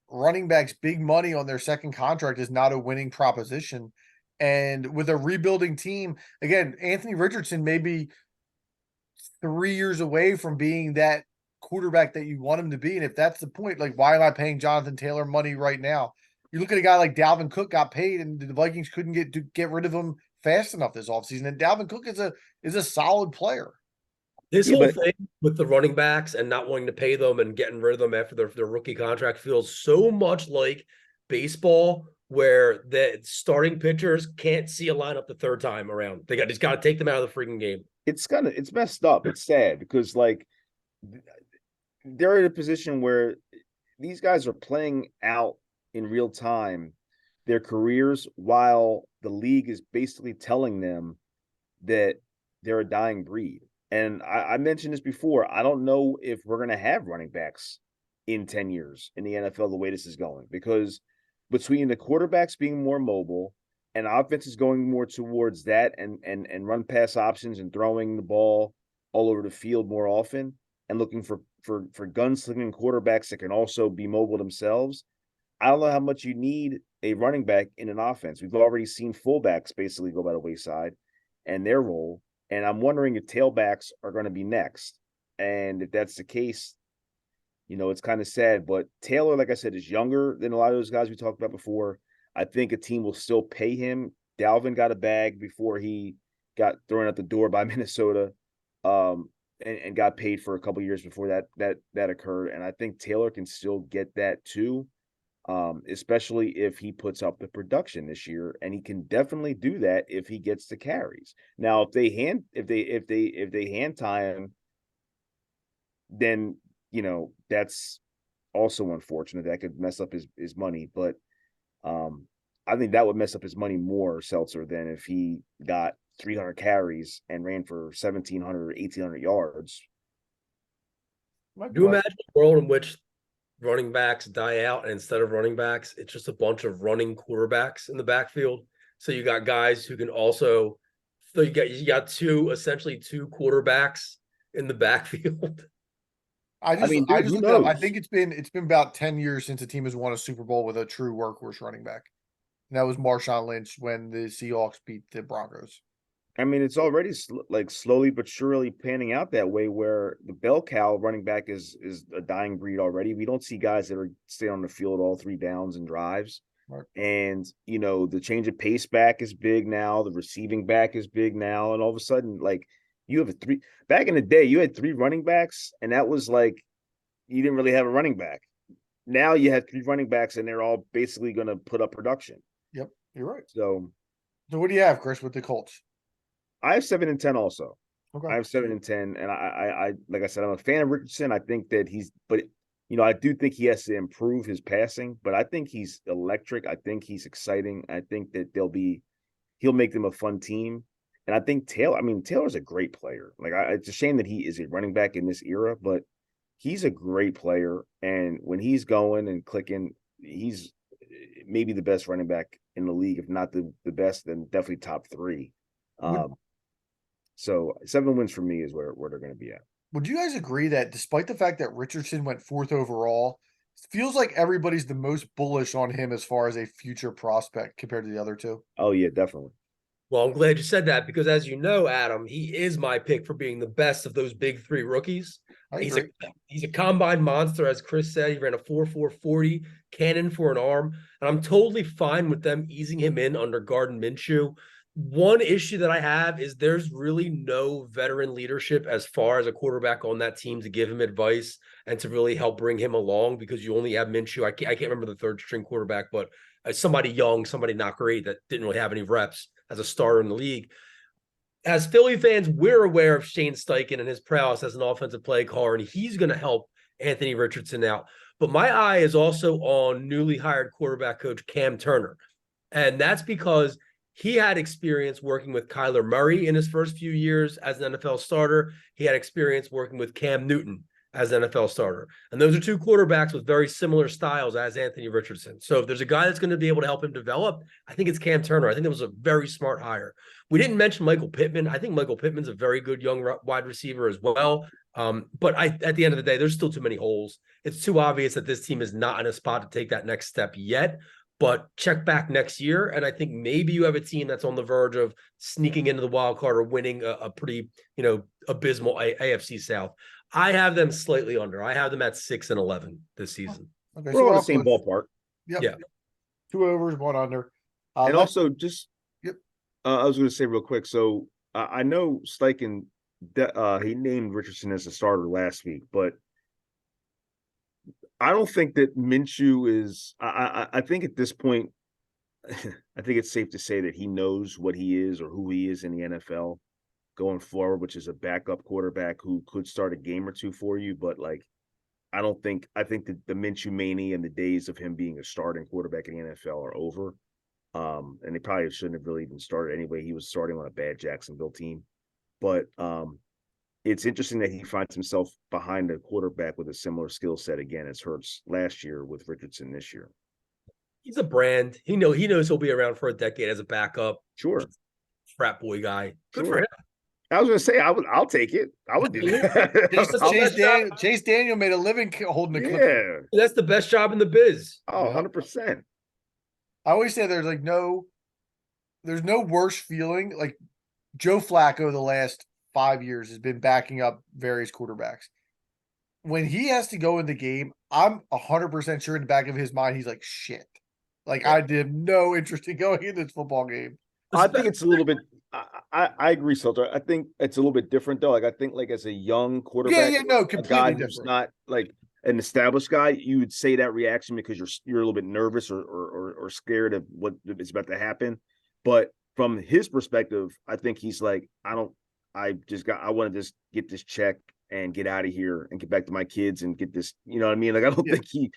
running backs big money on their second contract is not a winning proposition. And with a rebuilding team, again, Anthony Richardson may be 3 years away from being that quarterback that you want him to be. And if that's the point, like, why am I paying Jonathan Taylor money right now? You look at a guy like Dalvin Cook got paid, and the Vikings couldn't get rid of him fast enough this offseason. And Dalvin Cook is a solid player. This whole thing with the running backs and not wanting to pay them and getting rid of them after their rookie contract feels so much like baseball, where the starting pitchers can't see a lineup the third time around. They just got to take them out of the freaking game. It's messed up. It's sad because, like, they're in a position where these guys are playing out in real time their careers while the league is basically telling them that they're a dying breed. And I mentioned this before. I don't know if we're going to have running backs in 10 years in the NFL the way this is going, because between the quarterbacks being more mobile and offense is going more towards that and run pass options and throwing the ball all over the field more often and looking for gunslinging quarterbacks that can also be mobile themselves, I don't know how much you need a running back in an offense. We've already seen fullbacks basically go by the wayside and their role. And I'm wondering if tailbacks are going to be next. And if that's the case, it's kind of sad. But Taylor, like I said, is younger than a lot of those guys we talked about before. I think a team will still pay him. Dalvin got a bag before he got thrown out the door by Minnesota, and got paid for a couple years before that occurred. And I think Taylor can still get that too, especially if he puts up the production this year, and he can definitely do that if he gets the carries. Now, if they hand tie him, then that's also unfortunate. That could mess up his money, but I think that would mess up his money more, Seltzer, than if he got 300 carries and ran for 1,700 or 1,800 yards. Do you imagine a world in which running backs die out, and instead of running backs, it's just a bunch of running quarterbacks in the backfield? So you got guys who can also, so you got essentially two quarterbacks in the backfield. I think it's been about 10 years since a team has won a Super Bowl with a true workhorse running back. And that was Marshawn Lynch when the Seahawks beat the Broncos. I mean, it's already slowly but surely panning out that way, where the bell cow running back is a dying breed already. We don't see guys that are staying on the field all 3 downs and drives. Right. And, the change of pace back is big now. The receiving back is big now. And all of a sudden, like, you have back in the day, you had 3 running backs, and that was like, you didn't really have a running back. Now you have 3 running backs, and they're all basically going to put up production. Yep, you're right. So what do you have, Chris, with the Colts? I have 7-10 also. Okay. I have 7-10, and I like I said, I'm a fan of Richardson. I think that I do think he has to improve his passing, but I think he's electric. I think he's exciting. I think that he'll make them a fun team. And I think Taylor's a great player. Like, it's a shame that he is a running back in this era, but he's a great player. And when he's going and clicking, he's maybe the best running back in the league, if not the best, then definitely top 3. So 7 wins for me is where they're going to be at. Would you guys agree that despite the fact that Richardson went 4th overall, it feels like everybody's the most bullish on him as far as a future prospect compared to the other 2? Oh, yeah, definitely. Well, I'm glad you said that because, as you know, Adam, he is my pick for being the best of those big three rookies. I He's agree. a combine monster, as Chris said. He ran a 4.440 cannon for an arm, and I'm totally fine with them easing him in under Gardner Minshew. One issue that I have is there's really no veteran leadership as far as a quarterback on that team to give him advice and to really help bring him along because you only have Minshew. I can't remember the third string quarterback, but somebody young, somebody not great that didn't really have any reps as a starter in the league. As Philly fans, we're aware of Shane Steichen and his prowess as an offensive play caller, and he's going to help Anthony Richardson out. But my eye is also on newly hired quarterback coach Cam Turner. And that's because he had experience working with Kyler Murray in his first few years as an NFL starter. He had experience working with Cam Newton as an NFL starter. And those are two quarterbacks with very similar styles as Anthony Richardson. So if there's a guy that's going to be able to help him develop, I think it's Cam Turner. I think that was a very smart hire. We didn't mention Michael Pittman. I think Michael Pittman's a very good young wide receiver as well. But at the end of the day, there's still too many holes. It's too obvious that this team is not in a spot to take that next step yet. But check back next year, and I think maybe you have a team that's on the verge of sneaking into the wild card or winning a pretty, abysmal AFC South. I have them slightly under. I have them at 6-11 this season. Okay, We're all in the off same with- ballpark. Yep. Yeah. 2 overs, 1 under. And also, just Yep. I was going to say real quick. So I know Steichen, he named Richardson as a starter last week, but I don't think that Minshew is. I think at this point, I think it's safe to say that he knows what he is or who he is in the NFL going forward, which is a backup quarterback who could start a game or two for you. But I think that the Minshew mania and the days of him being a starting quarterback in the NFL are over. And they probably shouldn't have really even started anyway. He was starting on a bad Jacksonville team. But it's interesting that he finds himself behind a quarterback with a similar skill set again as Hurts last year with Richardson this year. He's a brand. He knows he'll be around for a decade as a backup. Sure. Frat boy guy. Good Sure. for him. I was going to say, I'll take it. I would do that. Chase Daniel made a living holding the clip. Yeah. That's the best job in the biz. Oh, 100%. I always say there's no worse feeling. Like Joe Flacco the last 5 years has been backing up various quarterbacks. When he has to go in the game, I'm 100% sure in the back of his mind, he's like, shit. Like, I did no interest in going in this football game. I think it's a little bit. I agree, Seltzer. I think it's a little bit different though. Like I think, like as a young quarterback, completely a guy who's different. not like an established guy, you would say that reaction because you're a little bit nervous or scared of what is about to happen. But from his perspective, I think he's like, I want to just get this check and get out of here and get back to my kids and get this. You know what I mean? Like I don't think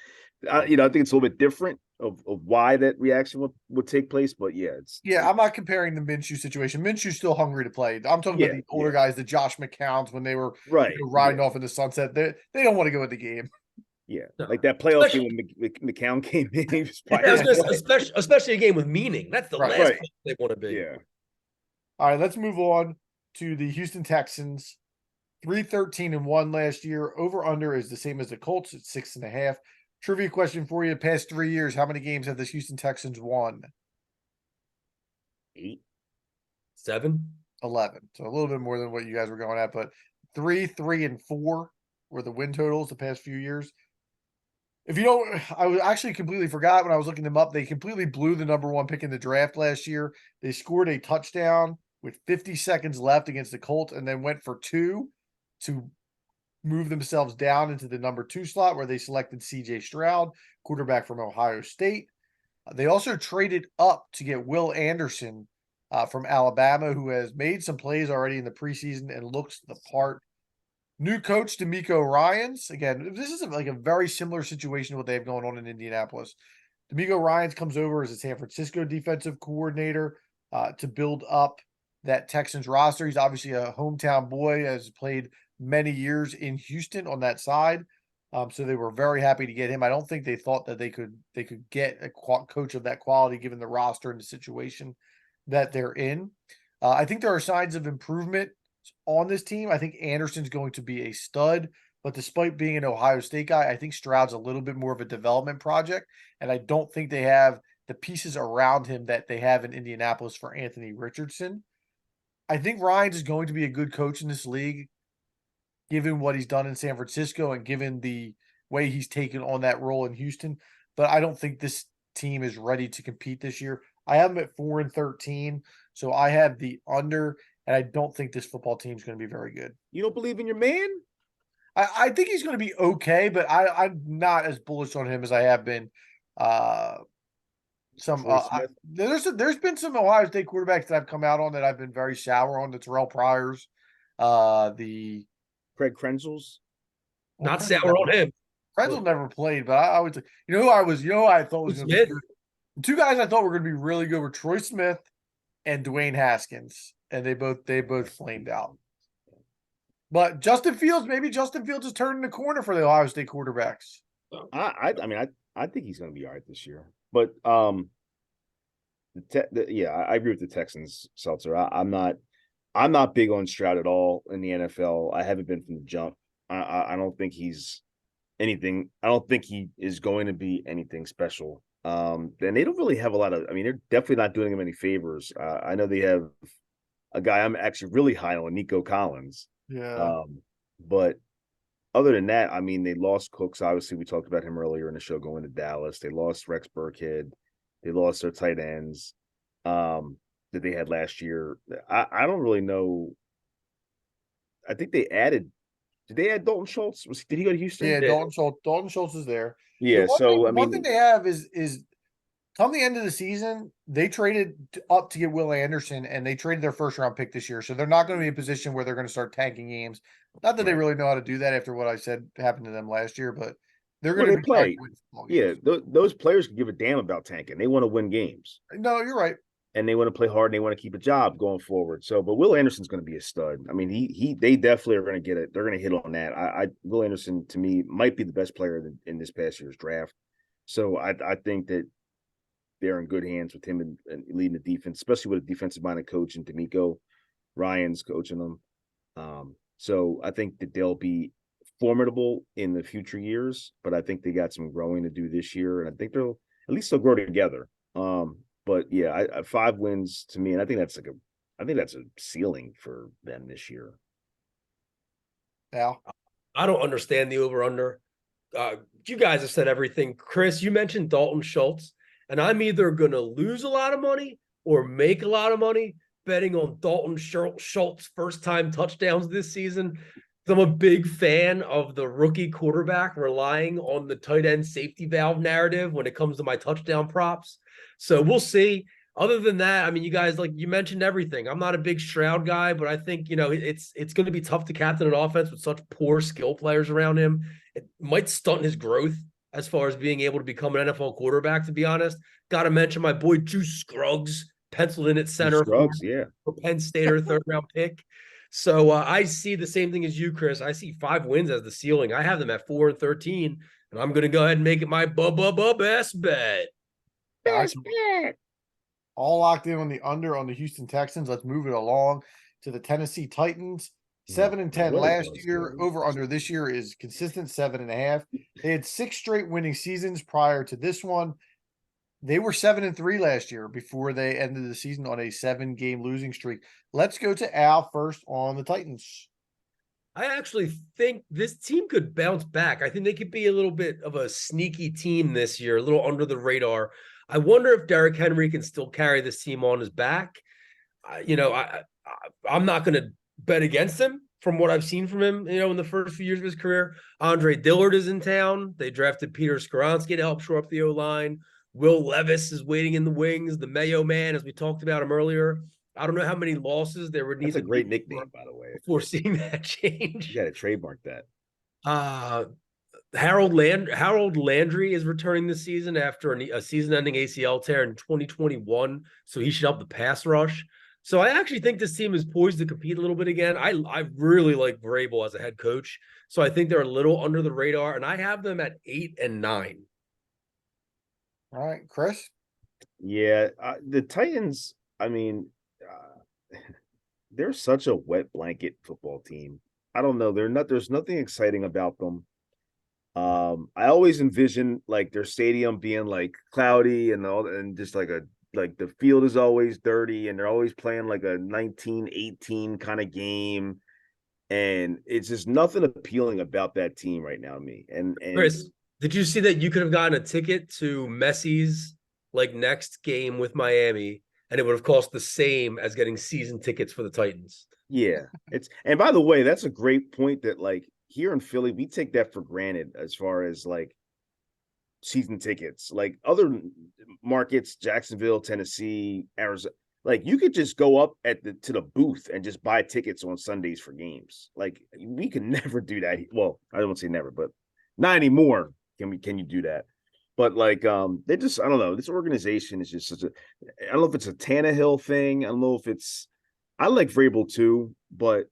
I think it's a little bit different of why that reaction would take place. But I'm not comparing the Minshew situation. Minshew's still hungry to play. I'm talking about the older guys, the Josh McCowns, when they were riding off in the sunset. They don't want to go in the game. Yeah, like that playoff game when McCown came in. He was especially a game with meaning. That's the last place they want to be. Yeah. All right, let's move on to the Houston Texans. 3-13-1 last year. Over under is the same as the Colts at 6.5. Trivia question for you: the past 3 years, how many games have the Houston Texans won? 8, 7, 11. So a little bit more than what you guys were going at, but 3, 3, and 4 were the win totals the past few years. If you don't, I actually completely forgot when I was looking them up. They completely blew the number 1 pick in the draft last year. They scored a touchdown with 50 seconds left against the Colts and then went for 2 to move themselves down into the number 2 slot where they selected CJ Stroud, quarterback from Ohio State. They also traded up to get Will Anderson from Alabama, who has made some plays already in the preseason and looks the part. New coach DeMeco Ryans. Again, this is like a very similar situation to what they have going on in Indianapolis. DeMeco Ryans comes over as a San Francisco defensive coordinator to build up that Texans roster. He's obviously a hometown boy, has played many years in Houston on that side. So they were very happy to get him. I don't think they thought that they could get a coach of that quality given the roster and the situation that they're in. I think there are signs of improvement on this team. I think Anderson's going to be a stud, but despite being an Ohio State guy, I think Stroud's a little bit more of a development project, and I don't think they have the pieces around him that they have in Indianapolis for Anthony Richardson. I think Ryans is going to be a good coach in this league, given what he's done in San Francisco and given the way he's taken on that role in Houston. But I don't think this team is ready to compete this year. I have them at 4-13, so I have the under, and I don't think this football team is going to be very good. You don't believe in your man? I think he's going to be okay, but I'm not as bullish on him as I have been. There's been some Ohio State quarterbacks that I've come out on that I've been very sour on. The Terrell Pryors, the Craig Krenzels. Not sour on him. Krenzel never played, but I would. You know who I thought was going to be good? The two guys I thought were going to be really good were Troy Smith and Dwayne Haskins, and they both flamed out. But maybe Justin Fields is turning the corner for the Ohio State quarterbacks. I think he's going to be all right this year. But I agree with the Texans, Seltzer. I'm not big on Stroud at all in the NFL. I haven't been from the jump. I don't think he's anything. I don't think he is going to be anything special. And they don't really have a lot of. I mean, they're definitely not doing him any favors. I know they have a guy I'm actually really high on, Nico Collins. Yeah. But other than that, I mean, they lost Cooks. Obviously, we talked about him earlier in the show going to Dallas. They lost Rex Burkhead. They lost their tight ends that they had last year. I don't really know. I think they added. Did they add Dalton Schultz? Did he go to Houston? Yeah, Dalton Schultz is there. Yeah. One thing they have is come the end of the season, they traded up to get Will Anderson, and they traded their first round pick this year. So they're not going to be in a position where they're going to start tanking games. Not that they really know how to do that after what I said happened to them last year, but they're going to play. Yeah, those players can give a damn about tanking. They want to win games. No, you're right. And they want to play hard and they want to keep a job going forward. So, but Will Anderson's going to be a stud. I mean, they definitely are going to get it. They're going to hit on that. Will Anderson to me might be the best player in this past year's draft. So I think that they're in good hands with him and leading the defense, especially with a defensive-minded coach and D'Amico Ryan's coaching them. So I think that they'll be formidable in the future years, but I think they got some growing to do this year, and I think they'll grow together. But yeah, 5 wins to me, and I think that's a ceiling for them this year. Yeah, I don't understand the over/under. You guys have said everything. Chris, you mentioned Dalton Schultz, and I'm either going to lose a lot of money or make a lot of money betting on Dalton Schultz first-time touchdowns this season. I'm a big fan of the rookie quarterback relying on the tight end safety valve narrative when it comes to my touchdown props. So we'll see. Other than that, I mean, you guys, like you mentioned everything. I'm not a big Stroud guy, but I think, it's going to be tough to captain an offense with such poor skill players around him. It might stunt his growth as far as being able to become an NFL quarterback, to be honest. Got to mention my boy Juice Scruggs, penciled in at center for Penn State or third-round pick. So I see the same thing as you, Chris. I see 5 wins as the ceiling. I have them at 4-13, and I'm going to go ahead and make it my best bet. Best bet. All locked in on the under on the Houston Texans. Let's move it along to the Tennessee Titans. 7-10 last year. Over under this year is consistent 7.5. They had 6 straight winning seasons prior to this one. They were 7-3 last year before they ended the season on a 7-game losing streak. Let's go to Al first on the Titans. I actually think this team could bounce back. I think they could be a little bit of a sneaky team this year, a little under the radar. I wonder if Derrick Henry can still carry this team on his back. I'm not going to bet against him from what I've seen from him, in the first few years of his career. Andre Dillard is in town. They drafted Peter Skoronski to help shore up the O-line. Will Levis is waiting in the wings. The Mayo Man, as we talked about him earlier. I don't know how many losses there would need. That's a great nickname, by the way. Before seeing that change. You got to trademark that. Harold Landry is returning this season after a season-ending ACL tear in 2021, so he should help the pass rush. So I actually think this team is poised to compete a little bit again. I really like Vrabel as a head coach, so I think they're a little under the radar, and I have them at 8-9. All right, Chris? Yeah, the Titans, I mean, they're such a wet blanket football team. I don't know. There's nothing exciting about them. I always envision like their stadium being like cloudy and all, and just like the field is always dirty, and they're always playing like a 1918 kind of game, and it's just nothing appealing about that team right now to me. And Chris, did you see that you could have gotten a ticket to Messi's like next game with Miami, and it would have cost the same as getting season tickets for the Titans? yeah, and by the way, that's a great point that like here in Philly, we take that for granted as far as like season tickets. Like other markets, Jacksonville, Tennessee, Arizona, like you could just go up to the booth and just buy tickets on Sundays for games. Like we can never do that. Well, I don't say never, but not anymore. Can you do that? But like they just, I don't know. This organization is just such a, I don't know if it's a Tannehill thing. I don't know if it's, I like Vrabel too, but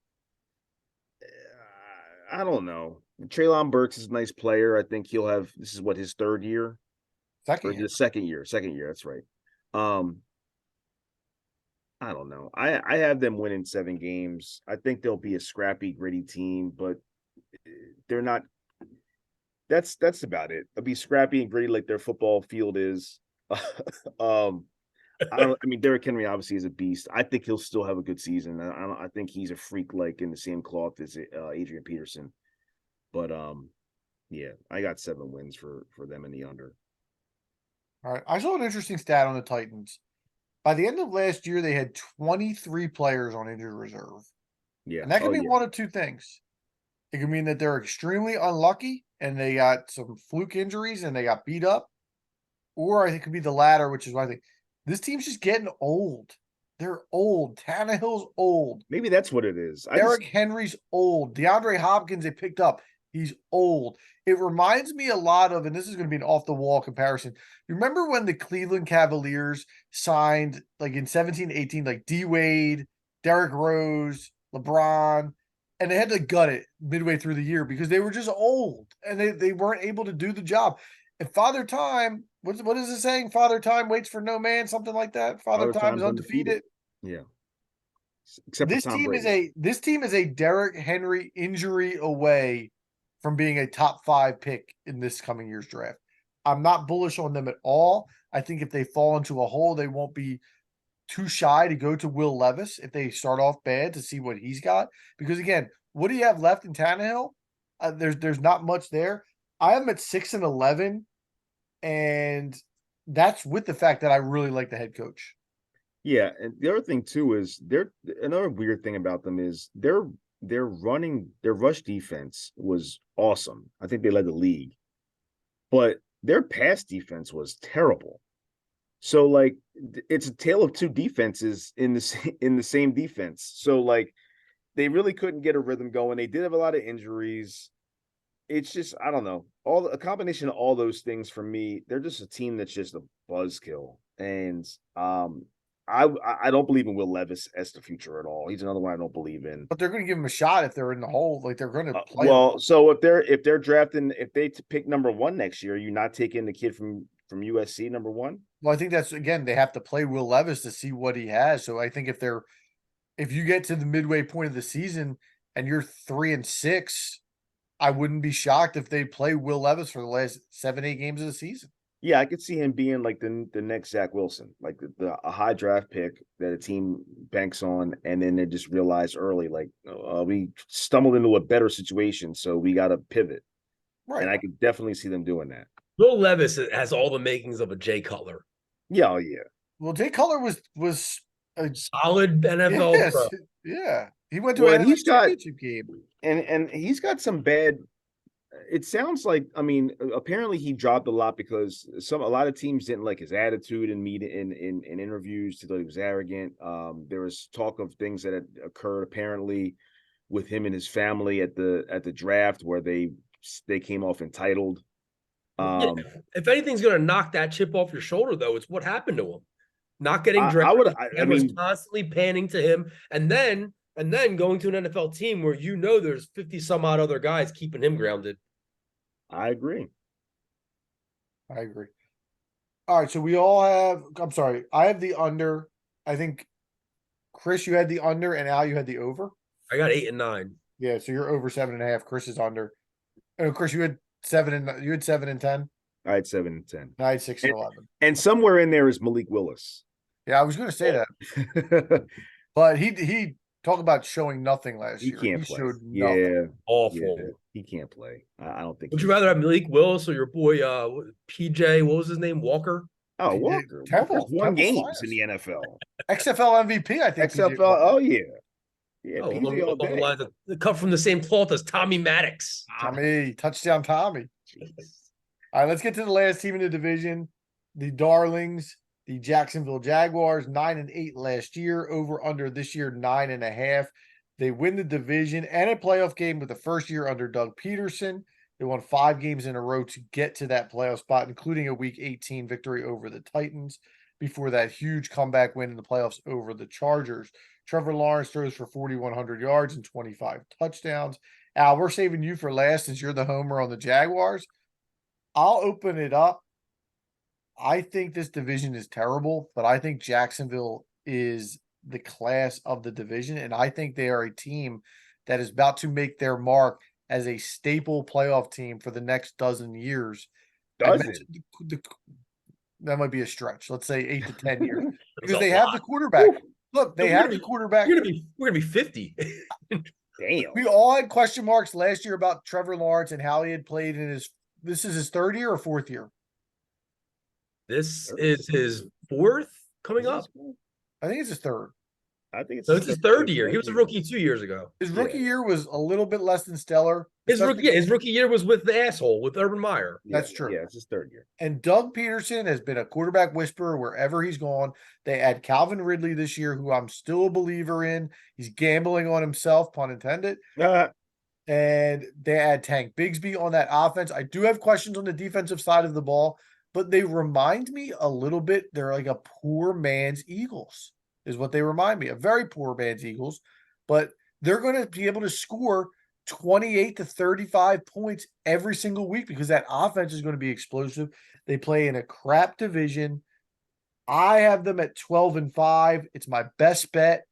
I don't know. Treylon Burks is a nice player. I think he'll have, this is what, his third year or Second year. the second year. Second year, that's right. Um, I don't know. I have them winning 7 games. I think they'll be a scrappy, gritty team, but they're not. That's about it. They'll be scrappy and gritty like their football field is. um, I don't. I mean, Derrick Henry obviously is a beast. I think he'll still have a good season. I think he's a freak, like in the same cloth as Adrian Peterson. But yeah, I got 7 wins for them in the under. All right. I saw an interesting stat on the Titans. By the end of last year, they had 23 players on injured reserve. Yeah. And that could Oh mean yeah. one of two things. It could mean that they're extremely unlucky and they got some fluke injuries and they got beat up. Or I think it could be the latter, which is why I think this team's just getting old. They're old. Tannehill's old. Maybe that's what it is. Derrick Henry's old. DeAndre Hopkins, they picked up. He's old. It reminds me a lot of, and this is going to be an off the wall comparison. You remember when the Cleveland Cavaliers signed, like in 17-18, like D Wade, Derrick Rose, LeBron, and they had to gut it midway through the year because they were just old and they weren't able to do the job. And Father Time, what is it saying? Father Time waits for no man, something like that. Father Other Time is times undefeated. undefeated. Yeah. Except for Tom Brady. This team is a Derrick Henry injury away from being a top 5 pick in this coming year's draft. I'm not bullish on them at all. I think if they fall into a hole, they won't be too shy to go to Will Levis if they start off bad to see what he's got. Because again, what do you have left in Tannehill? There's not much there. I am at 6-11, and that's with the fact that I really like the head coach. Yeah, and the other thing too is they're another weird thing about them is their rush defense was awesome. I think they led the league, but their pass defense was terrible. So like it's a tale of two defenses in the same defense. So like they really couldn't get a rhythm going. They did have a lot of injuries. It's just, I don't know, a combination of all those things for me. They're just a team that's just a buzzkill, and I don't believe in Will Levis as the future at all. He's another one I don't believe in. But they're going to give him a shot if they're in the hole. Like they're going to play. Well, so if they're drafting, if they pick #1 next year, you're not taking the kid from USC #1. Well, I think that's, again, they have to play Will Levis to see what he has. So I think if you get to the midway point of the season and you're 3-6, I wouldn't be shocked if they play Will Levis for the last 7-8 games of the season. Yeah, I could see him being like the next Zach Wilson, like a high draft pick that a team banks on, and then they just realize early, like we stumbled into a better situation, so we got to pivot. Right. And I could definitely see them doing that. Will Levis has all the makings of a Jay Cutler. Yeah, oh yeah. Well, Jay Cutler was a Solid NFL yes, pro. yeah. He went to Well, an and he's NFC got championship game. and he's got some bad. It sounds like, I mean, apparently he dropped a lot because a lot of teams didn't like his attitude in interviews. They thought he was arrogant. There was talk of things that had occurred apparently with him and his family at the draft where they came off entitled. Yeah, if anything's going to knock that chip off your shoulder, though, it's what happened to him. Not getting drafted. I mean, constantly panning to him, and then going to an NFL team where there's 50 some odd other guys keeping him grounded. I agree. All right, so we all have. I'm sorry, I have the under. I think Chris, you had the under, and Al, you had the over. I got 8 and 9. Yeah, so you're over 7.5. Chris is under. And Chris, you had You had 7-10. I had 7-10. I had 6-11. And somewhere in there is Malik Willis. Yeah, I was going to say that, but he talked about showing nothing last year. Can't He play. showed nothing. Awful. Yeah, he can't play. I don't think. Would you rather have Malik Willis or your boy PJ? What was his name? Walker. Oh, PJ Walker. Temple, Walker's won Temple's games in the NFL. XFL MVP, I think. PJ XFL. won. Oh yeah, yeah. Oh, PJ all along the day. lines of cut from the same cloth as Tommy Maddox. Tommy, touchdown Tommy. Jeez. All right, let's get to the last team in the division. The Darlings, the Jacksonville Jaguars, 9-8 last year, over under this year, 9.5. They win the division and a playoff game with the first year under Doug Peterson. They won 5 games in a row to get to that playoff spot, including a Week 18 victory over the Titans before that huge comeback win in the playoffs over the Chargers. Trevor Lawrence throws for 4,100 yards and 25 touchdowns. Al, we're saving you for last since you're the homer on the Jaguars. I'll open it up. I think this division is terrible, but I think Jacksonville is the class of the division, and I think they are a team that is about to make their mark as a staple playoff team for the next dozen years. That might be a stretch. Let's say 8 to 10 years, because they have the quarterback. Look, they have the quarterback. We're gonna be 50. Damn. We all had question marks last year about Trevor Lawrence and how he had played in his. This is his 3rd year or 4th year. This is his 4th coming up. I think it's his 3rd. I think it's his 3rd year. He was a rookie 2 years ago. His rookie year was a little bit less than stellar. His rookie year was with the asshole with Urban Meyer. That's true. Yeah, it's his 3rd year. And Doug Peterson has been a quarterback whisperer wherever he's gone. They add Calvin Ridley this year, who I'm still a believer in. He's gambling on himself, pun intended. And they add Tank Bigsby on that offense. I do have questions on the defensive side of the ball, but they remind me a little bit. They're like a poor man's Eagles, is what they remind me. A very poor man's Eagles, but they're going to be able to score 28 to 35 points every single week because that offense is going to be explosive. They play in a crap division. I have them at 12-5. It's my best bet.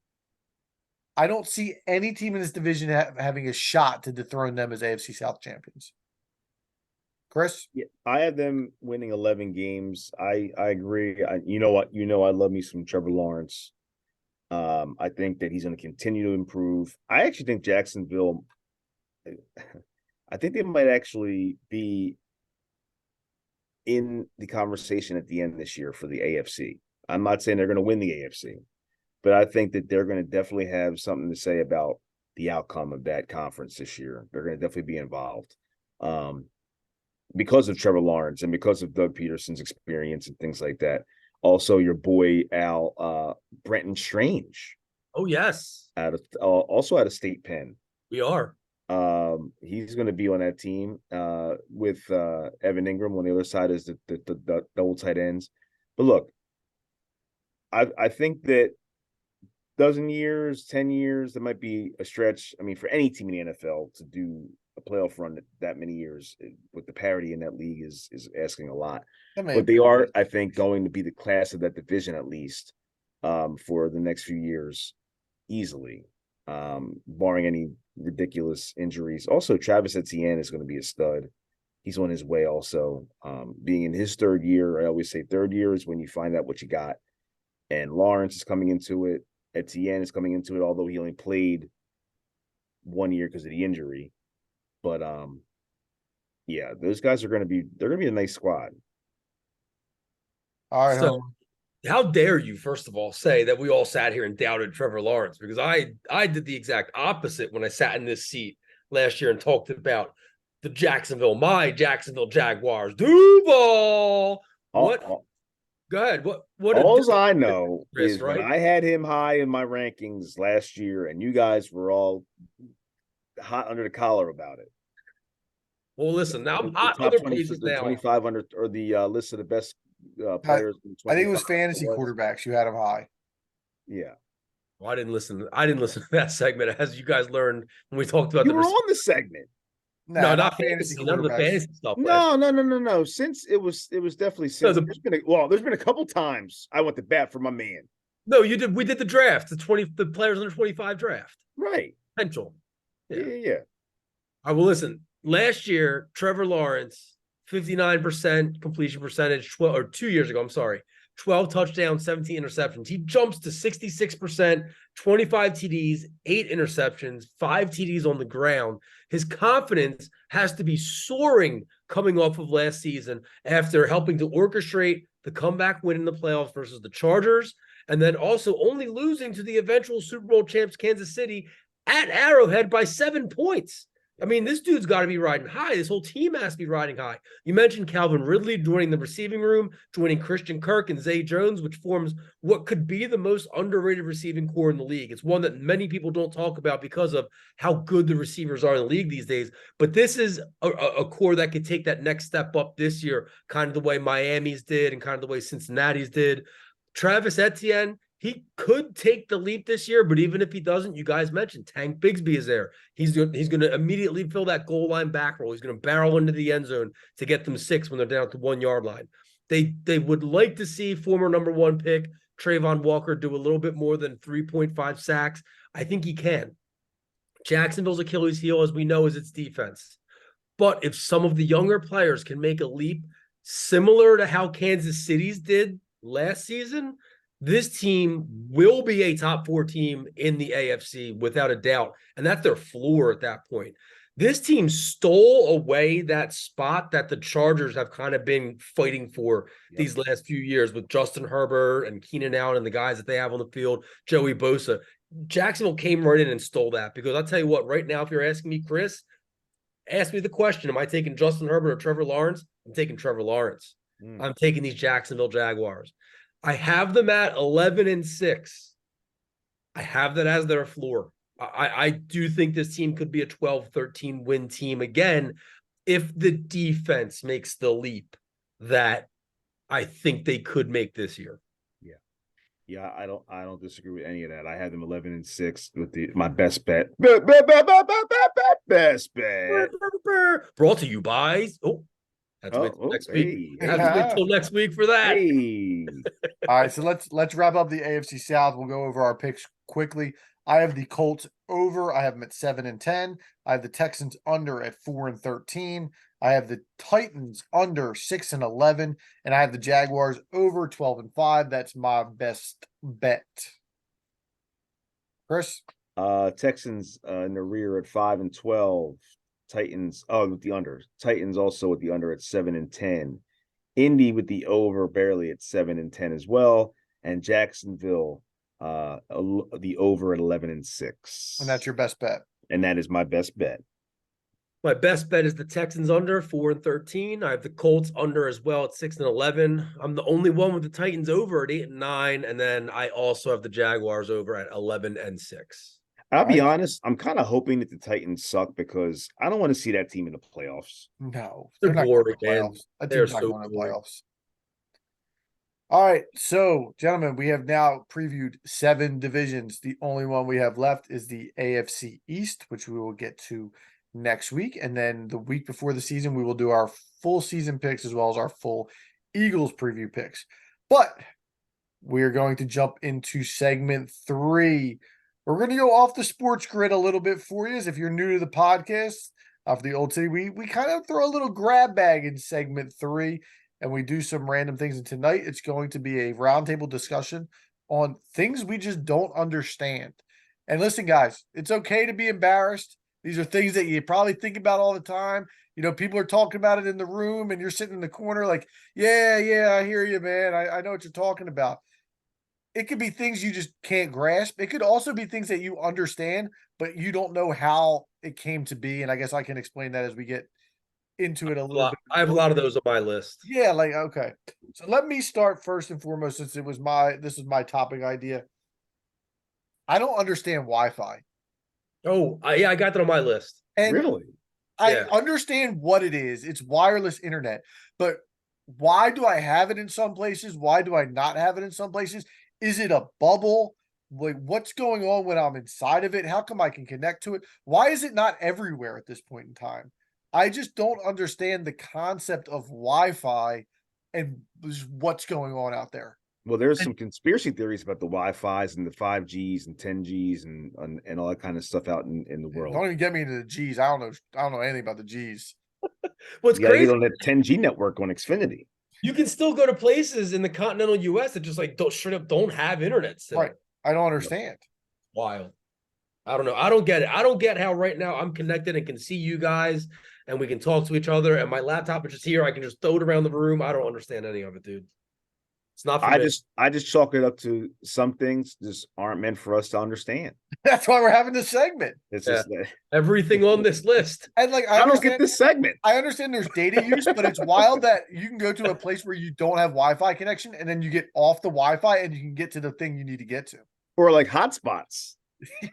I don't see any team in this division having a shot to dethrone them as AFC South champions. Chris? Yeah, I have them winning 11 games. I agree. You know what? I love me some Trevor Lawrence. I think that he's going to continue to improve. I actually think Jacksonville, I think they might actually be in the conversation at the end this year for the AFC. I'm not saying they're going to win the AFC, but I think that they're going to definitely have something to say about the outcome of that conference this year. They're going to definitely be involved because of Trevor Lawrence and because of Doug Peterson's experience and things like that. Also, your boy Al Brenton Strange. Oh yes, also out of State Penn. We are. He's going to be on that team with Evan Ingram. On the other side is the double tight ends. But look, I think that 10 years, that might be a stretch. I mean, for any team in the NFL to do a playoff run that many years with the parity in that league is asking a lot. But they are, I think, going to be the class of that division at least for the next few years easily, barring any ridiculous injuries. Also, Travis Etienne is going to be a stud. He's on his way also. Being in his 3rd year, I always say 3rd year is when you find out what you got. And Lawrence is coming into it. Etienne is coming into it, although he only played 1 year because of the injury. But yeah, those guys they're gonna be a nice squad. All right. So, how dare you, first of all, say that we all sat here and doubted Trevor Lawrence? Because I did the exact opposite when I sat in this seat last year and talked about my Jacksonville Jaguars. Duval. What? Go ahead. What? All I know Chris, is right? when I had him high in my rankings last year, and you guys were all hot under the collar about it. Well, listen, now I'm hot top other 20, places the now. 2,500 or the list of the best players. I think it was fantasy quarterbacks. You had him high. Yeah. Well, I didn't listen to that segment, as you guys learned when we talked about you were on the segment. No, not fantasy. None of the fantasy stuff. No. Since it was definitely since there's been a couple times I went to bat for my man. No, you did. We did the draft, the players under 25 draft. Right. Potential. Yeah. I will listen. last year, Trevor Lawrence, 59% completion percentage, 12 or 2 years ago, I'm sorry, 12 touchdowns, 17 interceptions. He jumps to 66%, 25 TDs, 8 interceptions, 5 TDs on the ground. His confidence has to be soaring coming off of last season after helping to orchestrate the comeback win in the playoffs versus the Chargers, and then also only losing to the eventual Super Bowl champs Kansas City at Arrowhead by 7 points. I mean, this dude's got to be riding high. This whole team has to be riding high. You mentioned Calvin Ridley joining the receiving room, joining Christian Kirk and Zay Jones, which forms what could be the most underrated receiving core in the league. It's one that many people don't talk about because of how good the receivers are in the league these days. But this is a core that could take that next step up this year, kind of the way Miami's did and kind of the way Cincinnati's did. Travis Etienne, he could take the leap this year, but even if he doesn't, you guys mentioned Tank Bigsby is there. He's going to immediately fill that goal line back roll. He's going to barrel into the end zone to get them 6 when they're down at the 1 yard line. They would like to see former number 1 pick Trayvon Walker do a little bit more than 3.5 sacks. I think he can. Jacksonville's Achilles heel, as we know, is its defense. But if some of the younger players can make a leap similar to how Kansas City's did last season, this team will be a top 4 team in the AFC without a doubt. And that's their floor at that point. This team stole away that spot that the Chargers have kind of been fighting for these last few years with Justin Herbert and Keenan Allen and the guys that they have on the field, Joey Bosa. Jacksonville came right in and stole that, because I'll tell you what, right now, if you're asking me, Chris, ask me the question, am I taking Justin Herbert or Trevor Lawrence? I'm taking Trevor Lawrence. I'm taking these Jacksonville Jaguars. I have them at 11-6. I have that as their floor. I do think this team could be a 12-13 win team again if the defense makes the leap that I think they could make this year. Yeah, I don't disagree with any of that. I had them 11-6 with my best bet. Best bet. Brought to you by That's next week. Have to wait till next week for that. Hey. All right, so let's wrap up the AFC South. We'll go over our picks quickly. I have the Colts over. I have them at 7-10. I have the Texans under at 4-13. I have the Titans under 6-11, and I have the Jaguars over 12-5. That's my best bet. Chris? Texans in the rear at 5-12. Titans with the under. Titans also with the under at 7-10. Indy with the over barely at 7-10 as well, and Jacksonville the over at 11-6. And that's your best bet. And that is my best bet. My best bet is the Texans under 4-13. I have the Colts under as well at 6-11. I'm the only one with the Titans over at 8-9, and then I also have the Jaguars over at 11-6. I'll be honest, I'm kind of hoping that the Titans suck, because I don't want to see that team in the playoffs. No, They're not boring, going to man. playoffs. That They're team's not so going to boring. playoffs. All right, so gentlemen, we have now previewed 7 divisions. The only one we have left is the AFC East, which we will get to next week. And then the week before the season, we will do our full season picks as well as our full Eagles preview picks. But we're going to jump into segment 3. We're going to go off the sports grid a little bit for you. If you're new to the podcast of the Old City, we kind of throw a little grab bag in segment 3, and we do some random things. And tonight it's going to be a roundtable discussion on things we just don't understand. And listen, guys, it's okay to be embarrassed. These are things that you probably think about all the time. You know, people are talking about it in the room, and you're sitting in the corner like, yeah, I hear you, man. I know what you're talking about. It could be things you just can't grasp. It could also be things that you understand, but you don't know how it came to be. And I guess I can explain that as we get into it a little bit. I have a lot of those on my list. Yeah, like, okay. So let me start first and foremost, since this was my topic idea. I don't understand Wi-Fi. Oh, I got that on my list. And really? I Yeah. understand what it is. It's wireless internet. But why do I have it in some places? Why do I not have it in some places? Is it a bubble? Like, what's going on when I'm inside of it? How come I can connect to it? Why is it not everywhere at this point in time? I just don't understand the concept of Wi-Fi and what's going on out there. Well, there's some conspiracy theories about the Wi-Fi's and the 5Gs and 10Gs and all that kind of stuff out in the world. Don't even get me into the G's. I don't know anything about the G's. What's You gotta crazy? get on that 10G network on Xfinity. You can still go to places in the continental U.S. that just like don't straight up don't have internet. Still. Right. I don't understand. Wild. I don't know. I don't get it. I don't get how right now I'm connected and can see you guys and we can talk to each other and my laptop is just here. I can just throw it around the room. I don't understand any of it, dude. It's not for me. I just chalk it up to some things just aren't meant for us to understand. That's why we're having this segment. It's Yeah. just that Everything on this list. And like I don't get this segment. I understand there's data use, but it's wild that you can go to a place where you don't have Wi-Fi connection and then you get off the Wi-Fi and you can get to the thing you need to get to. Or like hotspots.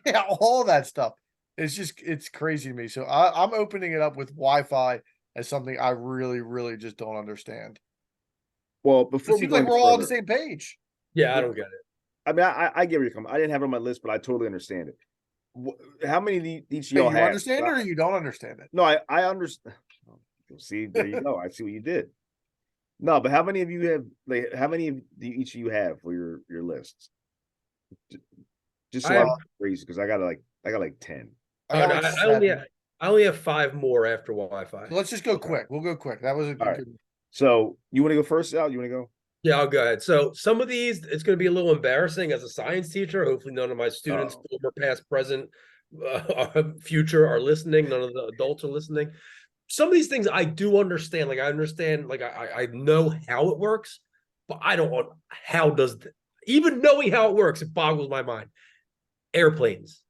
Yeah, all that stuff. It's crazy to me. So I'm opening it up with Wi-Fi as something I really, really just don't understand. Well, before It we seems go like any we're all on the further, same page. Yeah, I don't get it. I mean, I get where you're coming. I didn't have it on my list, but I totally understand it. How many of each of Do y'all you have? understand it or you don't understand it? No, I understand. See, there you go. I see what you did. No, but how many of you have? Like, how many of each of you have for your lists? Just so I I'm have- crazy because I got like 10. I got like I only have 5 more after Wi-Fi. So let's just go quick. We'll go quick. That was a All right. good. So you want to go first, Al? You want to go? Yeah, I'll go ahead. So some of these, it's going to be a little embarrassing as a science teacher. Hopefully none of my students, former, past, present, future are listening. None of the adults are listening. Some of these things I do understand. Like I understand, like I know how it works, but I don't want, how does, even knowing how it works, it boggles my mind. Airplanes.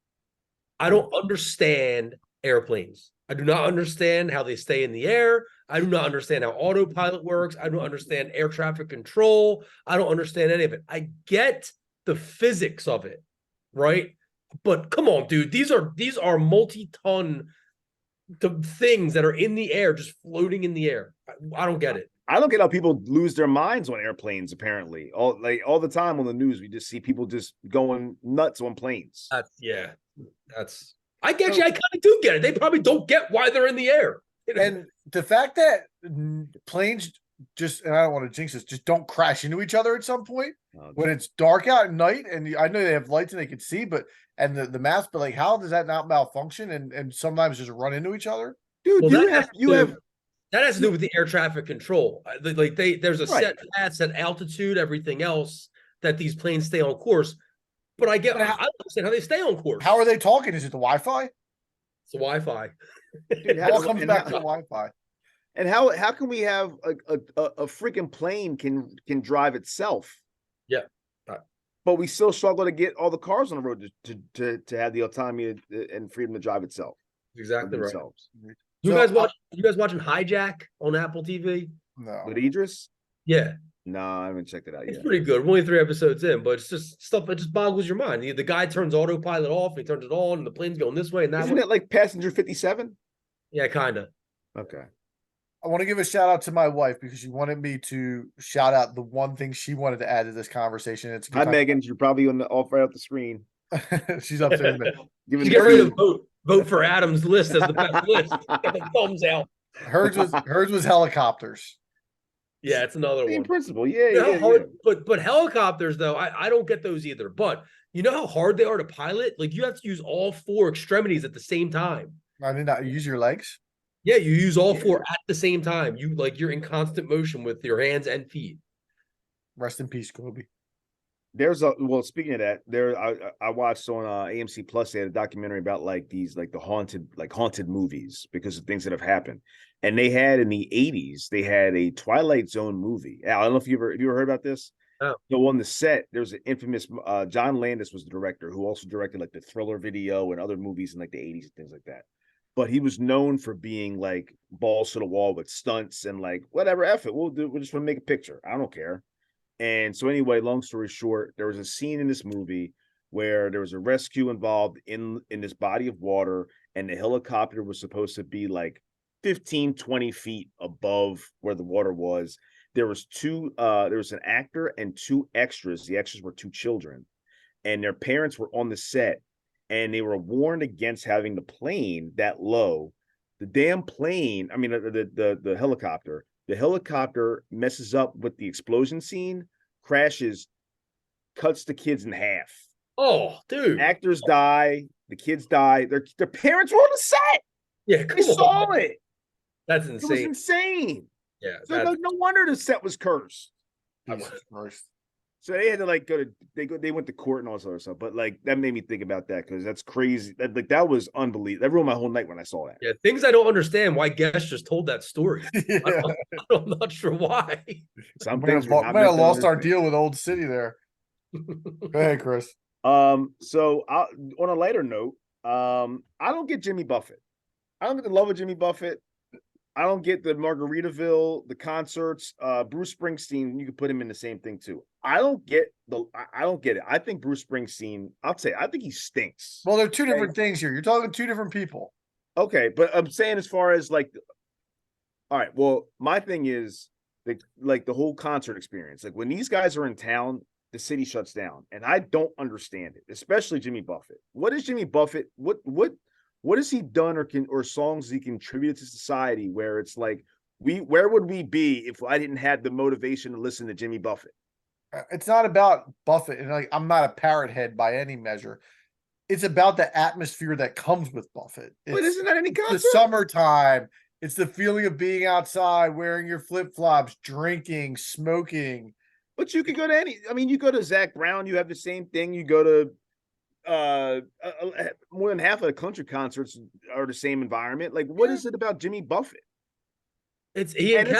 I don't understand airplanes. I do not understand how they stay in the air. I do not understand how autopilot works. I don't understand air traffic control. I don't understand any of it. I get the physics of it, right? But come on, dude. These are multi-ton things that are in the air, just floating in the air. I don't get it. I don't get how people lose their minds on airplanes. Apparently, all the time on the news, we just see people just going nuts on planes. I get you. I kind of do get it. They probably don't get why they're in the air. And the fact that planes just, and I don't want to jinx this, just don't crash into each other at some point when it's dark out at night. And I know they have lights and they can see, but the maps, but like, how does that not malfunction and sometimes just run into each other? Dude, Well, that has to do with the air traffic control. Like there's a set path, set altitude, everything else that these planes stay on course. But I don't understand how they stay on course. How are they talking? Is it the Wi-Fi? It's the Wi-Fi. Dude, it all comes back to the Wi-Fi. And how can we have a freaking plane can drive itself? Yeah. But we still struggle to get all the cars on the road to have the autonomy and freedom to drive itself. Exactly right. So, You guys watching Hijack on Apple TV? No. With Idris? Yeah. No, I haven't checked it out It's yet. pretty good. We're only 3 episodes in, but it's just stuff that just boggles your mind. The guy turns autopilot off, and he turns it on, and the plane's going this way and that Isn't way. it like Passenger 57? Yeah, kind of. Okay. I want to give a shout out to my wife because she wanted me to shout out the one thing she wanted to add to this conversation. It's a good Hi, time. Megan. You're probably on the off right off the screen. She's upstairs. Giving Get ready to vote for Adam's list as the best list. Get the thumbs out. Hers was helicopters. Yeah, it's another same one. principle. You know how hard, Yeah. But helicopters though, I don't get those either. But you know how hard they are to pilot? Like you have to use all 4 extremities at the same time. I did not use your legs. Yeah, you use all 4 at the same time. You're in constant motion with your hands and feet. Rest in peace, Kobe. Speaking of that, I watched on AMC Plus, they had a documentary about like the haunted movies because of things that have happened. And they had in the 80s, they had a Twilight Zone movie. I don't know if you ever heard about this. Oh. So on the set, there's an infamous John Landis was the director who also directed like the Thriller video and other movies in like the 80s and things like that. But he was known for being like balls to the wall with stunts and like whatever effort. We'll just want to make a picture. I don't care. And so anyway, long story short, there was a scene in this movie where there was a rescue involved in this body of water, and the helicopter was supposed to be like 15, 20 feet above where the water was. There was an actor and 2 extras. The extras were 2 children, and their parents were on the set, and they were warned against having the plane that low. The damn plane, the helicopter messes up with the explosion scene, crashes, cuts the kids in half. Oh, dude. Actors die, the kids die. Their parents were on the set. Yeah, They come saw on. it. That's It was insane. insane. Yeah, So no wonder the set was cursed. Jesus Christ. So they had to like they went to court and all this other stuff. But like that made me think about that because that's crazy. That was unbelievable. That ruined my whole night when I saw that. Yeah, things I don't understand why Guest just told that story. Yeah. I'm not sure why. Some Might things have, we're not might meant have to lost our understand. deal with Old City there. Go ahead, Chris. So on a lighter note, I don't get Jimmy Buffett. I don't get the love of Jimmy Buffett. I don't get the Margaritaville, the concerts. Bruce Springsteen, you could put him in the same thing too. I don't get it. I think Bruce Springsteen, I think he stinks. Well, they're two different things here. You're talking two different people. Okay, but I'm saying as far as like, all right, well, my thing is the whole concert experience. Like when these guys are in town, the city shuts down, and I don't understand it, especially Jimmy Buffett. What is Jimmy Buffett? What has he done or songs he contributed to society where it's like where would we be if I didn't have the motivation to listen to Jimmy Buffett? It's not about Buffett, and like I'm not a parrot head by any measure. It's about the atmosphere that comes with Buffett. But isn't that any concert? The summertime. It's the feeling of being outside, wearing your flip-flops, drinking, smoking. But you could go to you go to Zach Brown, you have the same thing. You go to more than half of the country concerts are the same environment. Like, what is it about Jimmy Buffett? It's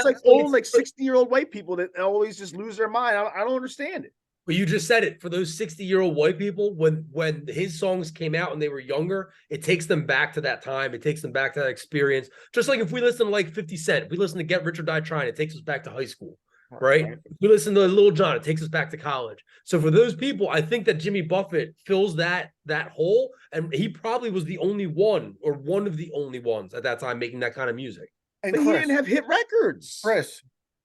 like old, like 60-year-old white people that always just lose their mind. I don't understand it. But you just said it. For those 60-year-old white people, when his songs came out and they were younger, it takes them back to that time. It takes them back to that experience. Just like if we listen to like 50 Cent, if we listen to Get Rich or Die Trying, it takes us back to high school. Right? If we listen to Lil Jon, it takes us back to college. So for those people, I think that Jimmy Buffett fills that hole, and he probably was the only one or one of the only ones at that time making that kind of music. And but Chris, he didn't have hit records. Chris,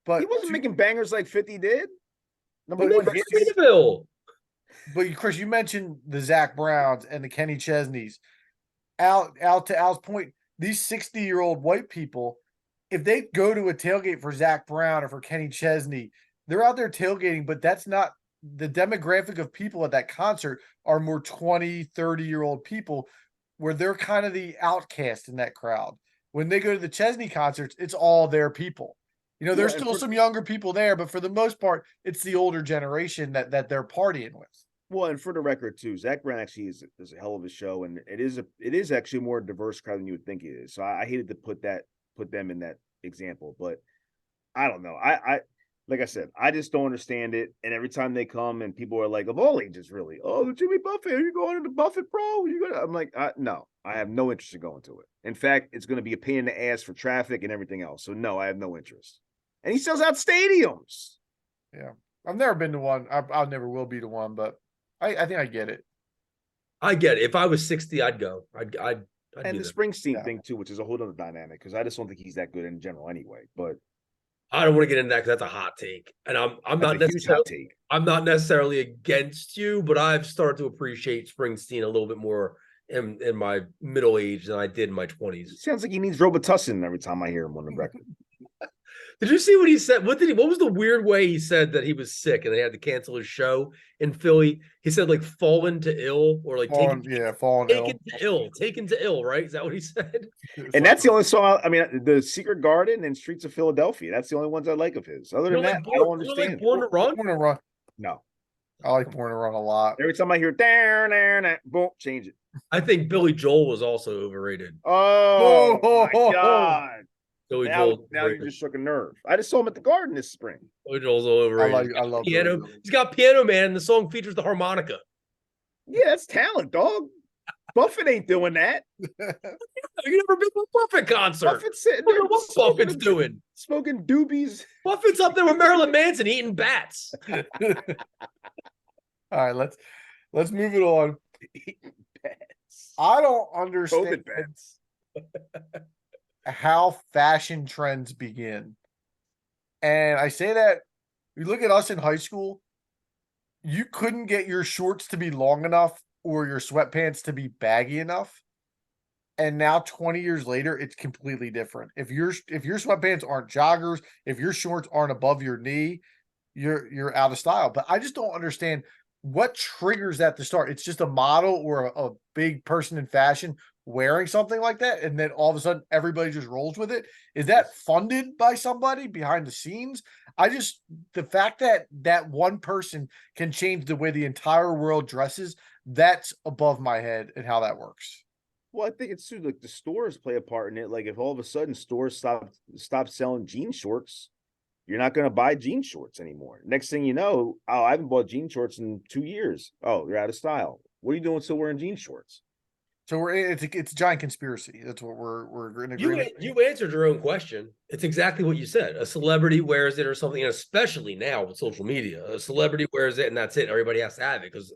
but he wasn't making bangers like 50 did. But Chris, you mentioned the Zach Browns and the Kenny Chesneys. To Al's point, these 60-year-old white people, if they go to a tailgate for Zach Brown or for Kenny Chesney, they're out there tailgating, but that's not the demographic of people at that concert are more 20, 30-year-old people where they're kind of the outcast in that crowd. When they go to the Chesney concerts, it's all their people. You know, there's still some younger people there, but for the most part, it's the older generation that they're partying with. Well, and for the record too, Zach Brown actually is a hell of a show, and it is actually a more diverse crowd than you would think it is. So I hated to put them in that example, but I don't know. I like I said, I just don't understand it. And every time they come and people are like, of all ages, really, oh, Jimmy Buffett, are you going to the Buffett Pro? I'm like, no, I have no interest in going to it. In fact, it's going to be a pain in the ass for traffic and everything else. So no, I have no interest. And he sells out stadiums. Yeah, I've never been to one. I never will be to one, but I think I get it. I get it. If I was 60, I'd go. I'd and the Springsteen thing too, which is a whole other dynamic because I just don't think he's that good in general anyway. But I don't want to get into that because that's a hot take, and I'm not necessarily I'm not necessarily against you, but I've started to appreciate Springsteen a little bit more in my middle age than I did in my 20s. Sounds like he needs Robitussin every time I hear him on the record. Did you see what he said? What was the weird way he said that he was sick and they had to cancel his show in Philly? He said like fallen to ill or like taken to ill, right? Is that what he said? And that's the only song. I mean, the Secret Garden and Streets of Philadelphia. That's the only ones I like of his. Other than that, I don't understand. Born to Run? Born to Run. No. I like Born to Run a lot. Every time I hear there, boom, change it. I think Billy Joel was also overrated. Oh my God. Billy Joel. Now you just shook a nerve. I just saw him at the Garden this spring. Billy Joel's overrated. I love piano. He's got Piano Man, and the song features the harmonica. Yeah, that's talent, dog. Buffett ain't doing that. You never been to a Buffett concert. Buffett's sitting there. What Buffett's doing? Smoking doobies. Buffett's up there with Marilyn Manson eating bats. All right, let's move it on. I don't understand how fashion trends begin. And I say that you look at us in high school, you couldn't get your shorts to be long enough or your sweatpants to be baggy enough. And now 20 years later, it's completely different. If your sweatpants aren't joggers, if your shorts aren't above your knee, you're out of style. But I just don't understand what triggers that to start. It's just a model or a big person in fashion wearing something like that, and then all of a sudden everybody just rolls with it. Is that funded by somebody behind the scenes? The fact that that one person can change the way the entire world dresses, that's above my head and how that works. Well, I think it's too, like, the stores play a part in it. Like, if all of a sudden stores stop selling jean shorts, you're not going to buy jean shorts anymore. Next thing you know, oh, I haven't bought jean shorts in 2 years. Oh, you're out of style. What are you doing still wearing jean shorts? So it's a giant conspiracy. That's what we're in agreement. You answered your own question. It's exactly what you said. A celebrity wears it or something, and especially now with social media, a celebrity wears it and that's it. Everybody has to have it because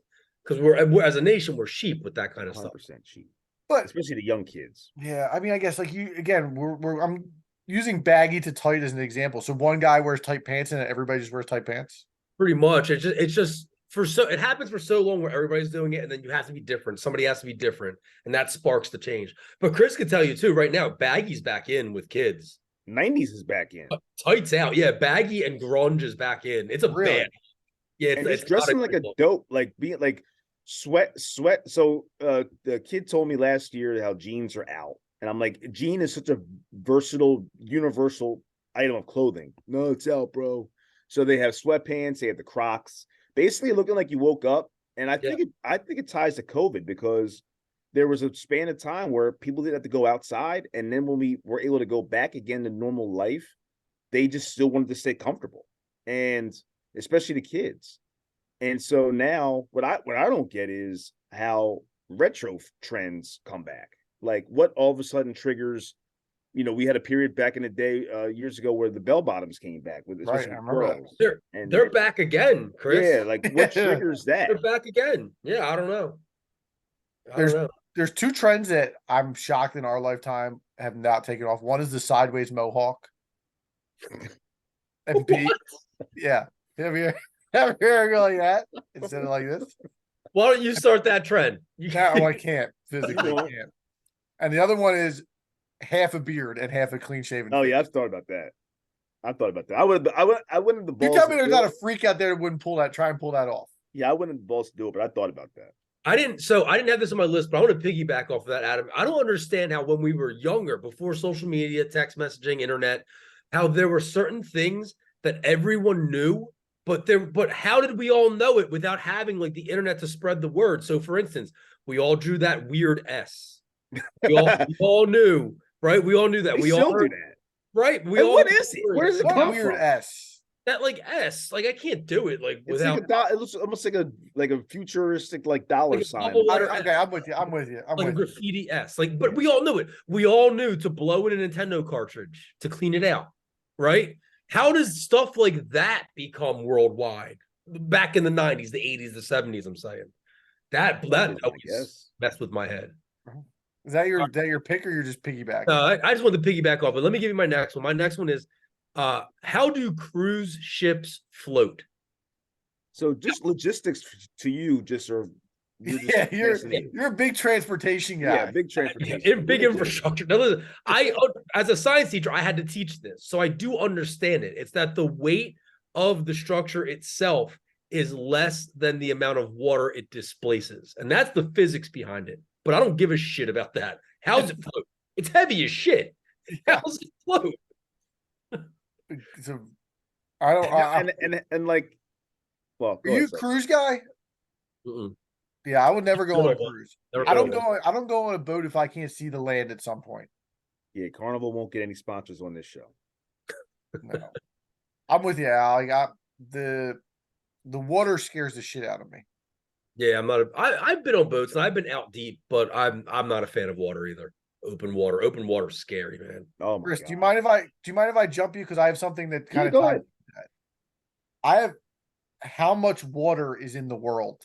we're as a nation, we're sheep with that kind of stuff. 100% cheap, But especially the young kids. yeah, I mean, I guess like you again, I'm using baggy to tight as an example. So one guy wears tight pants and everybody just wears tight pants. Pretty much. It's just it happens for so long where everybody's doing it, and then you have to be different. Somebody has to be different, and that sparks the change. But Chris could tell you too, right now, baggy's back in with kids. 90s is back in. Tights out, yeah. Baggy and grunge is back in. It's a Really? bad. Yeah, And it's dressing like a dope, like being like sweat. So the kid told me last year how jeans are out. And I'm like, jean is such a versatile, universal item of clothing. No, it's out, bro. So they have sweatpants, they have the Crocs, basically looking like you woke up. And I think it ties to COVID, because there was a span of time where people didn't have to go outside, and then when we were able to go back again to normal life, they just still wanted to stay comfortable, and especially the kids. And so now, what I don't get is how retro trends come back. Like, what all of a sudden triggers? We had a period back in the day, years ago, where the bell bottoms came back with, especially I remember that. girls. They're back again, Chris. Yeah, like, what triggers that? They're back again. Yeah, I don't know. I don't know. There's two trends that I'm shocked in our lifetime have not taken off. One is the sideways mohawk. And B, yeah. Have you ever go like that instead of like this? Why don't you start that trend? I can't physically can't. And the other one is half a beard and half a clean shaven. Oh yeah, I've thought about that. I wouldn't have the balls. You tell me there's not a freak out there that wouldn't try and pull that off. Yeah, I wouldn't have the balls to do it, but I thought about that. I didn't have this on my list, but I want to piggyback off of that, Adam. I don't understand how when we were younger, before social media, text messaging, internet, how there were certain things that everyone knew, but how did we all know it without having like the internet to spread the word? So for instance, we all drew that weird S. We all knew, right? We all knew that. We all do that. Right. What is it? Where does it come weird from? S. That like S, like I can't do it like without. It looks almost like a futuristic like dollar sign. Okay, I'm with you. Like a graffiti S. Like, but we all knew it. We all knew to blow in a Nintendo cartridge to clean it out, right? How does stuff like that become worldwide? Back in the 90s, the 80s, the 70s, I'm saying. That always messed with my head. Is that your pick, or you're just piggybacking? I just want to piggyback off, but let me give you my next one. My next one is how do cruise ships float? So just logistics to you you're a big transportation guy. Yeah, big transportation. Big infrastructure. Now, listen, as a science teacher, I had to teach this, so I do understand it. It's that the weight of the structure itself is less than the amount of water it displaces, and that's the physics behind it. But I don't give a shit about that. How's it float? It's heavy as shit. How's it float? So I don't. And like, well, are you a cruise guy? Mm-mm. Yeah, I would never go on a cruise. I don't go on a boat if I can't see the land at some point. Yeah, Carnival won't get any sponsors on this show. No. I'm with you, Al. The water scares the shit out of me. Yeah, I'm not. I've been on boats and I've been out deep, but I'm not a fan of water either. Open water's scary, man. Oh my Chris, God. do you mind if I jump you, because I have something that kind of go ahead. That. I have how much water is in the world?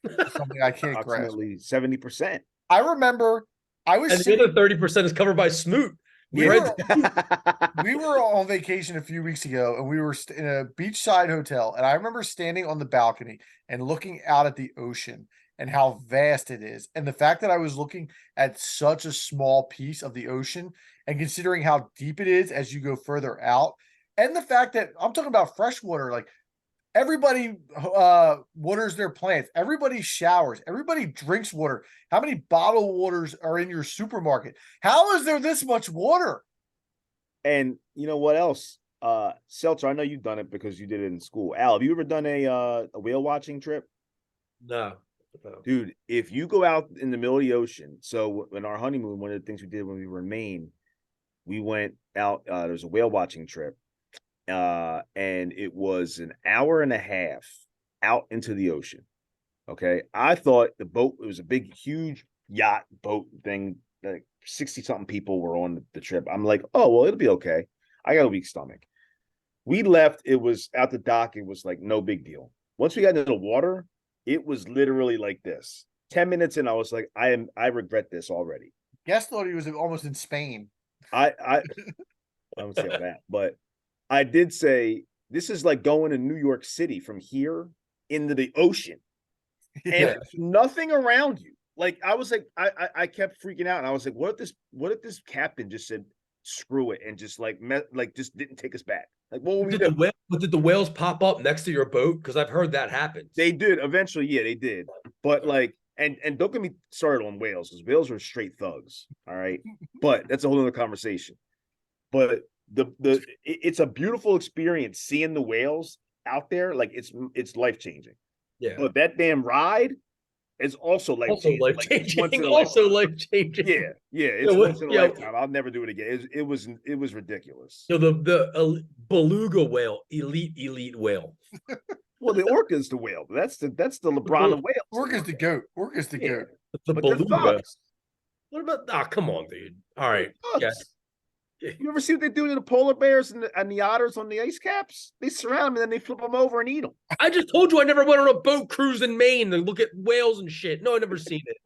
Something I can't grasp. Approximately 70%. I remember And the other 30% is covered by smoot. We were on vacation a few weeks ago, and we were in a beachside hotel, and I remember standing on the balcony and looking out at the ocean and how vast it is, and the fact that I was looking at such a small piece of the ocean, and considering how deep it is as you go further out, And the fact that I'm talking about fresh water, like everybody waters their plants, everybody showers, everybody drinks water. How many bottled waters are in your supermarket? How is there this much water? And you know what else? Seltzer, I know you've done it because you did it in school. Al, have you ever done a whale watching trip? No. Dude, if you go out in the middle of the ocean, so in our honeymoon, one of the things we did when we were in Maine, we went out, there was a whale watching trip. And it was an hour and a half out into the ocean. Okay. I thought the boat, it was a big, huge yacht boat thing. Like 60 something people were on the trip. I'm like, oh, well, it'll be okay. I got a weak stomach. We left. It was out the dock. It was like no big deal. Once we got into the water, it was literally like this. 10 minutes in, I was like, I regret this already. Guess thought he was almost in Spain. I don't say that, but I did say this is like going to New York City from here into the ocean, and Yeah. there's nothing around you. Like I was like, I kept freaking out, and I was like, what if this captain just said screw it and just just didn't take us back? Like, what would we do? But did the whales pop up next to your boat? Because I've heard that happens. They did eventually, yeah, they did. But like, and don't get me started on whales because whales are straight thugs. All right, but that's a whole other conversation. But it's a beautiful experience seeing the whales out there. Like it's life changing. Yeah. But that damn ride is also life changing. Life changing. Also life changing. Yeah. It's once in a lifetime. I'll never do it again. It was ridiculous. So the beluga whale, elite whale. Well, the orca's the whale. That's the LeBron of whales. Orca's the goat. Orca's the goat. The But they're beluga. thugs. What about? Come on, dude. All right. Yes. You ever see what they do to the polar bears and the otters on the ice caps? They surround them and then they flip them over and eat them. I just told you I never went on a boat cruise in Maine and look at whales and shit. No, I never seen it.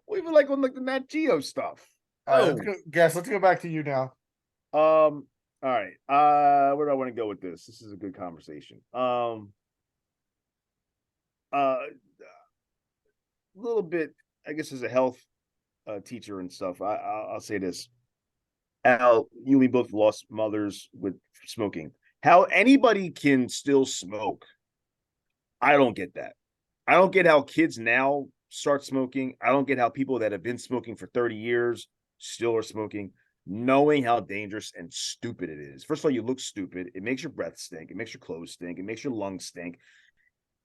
We were like on the Nat Geo stuff. All right, let's go back to you now. All right. Where do I want to go with this? This is a good conversation. A little bit, I guess, as a health teacher and stuff, I'll say this. Al, you and me both lost mothers with smoking. How anybody can still smoke, I don't get that. I don't get how kids now start smoking. I don't get how people that have been smoking for 30 years still are smoking, knowing how dangerous and stupid it is. First of all, you look stupid. It makes your breath stink. It makes your clothes stink. It makes your lungs stink.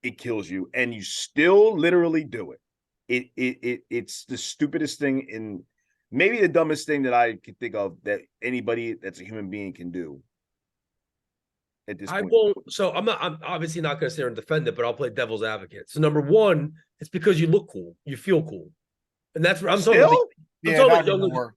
It kills you, and you still literally do it. It's the stupidest thing in maybe the dumbest thing that I can think of that anybody that's a human being can do at this point. I won't. So I'm obviously not going to sit here and defend it, but I'll play devil's advocate. So number one, it's because you look cool, you feel cool, and that's what I'm talking about. I'm talking about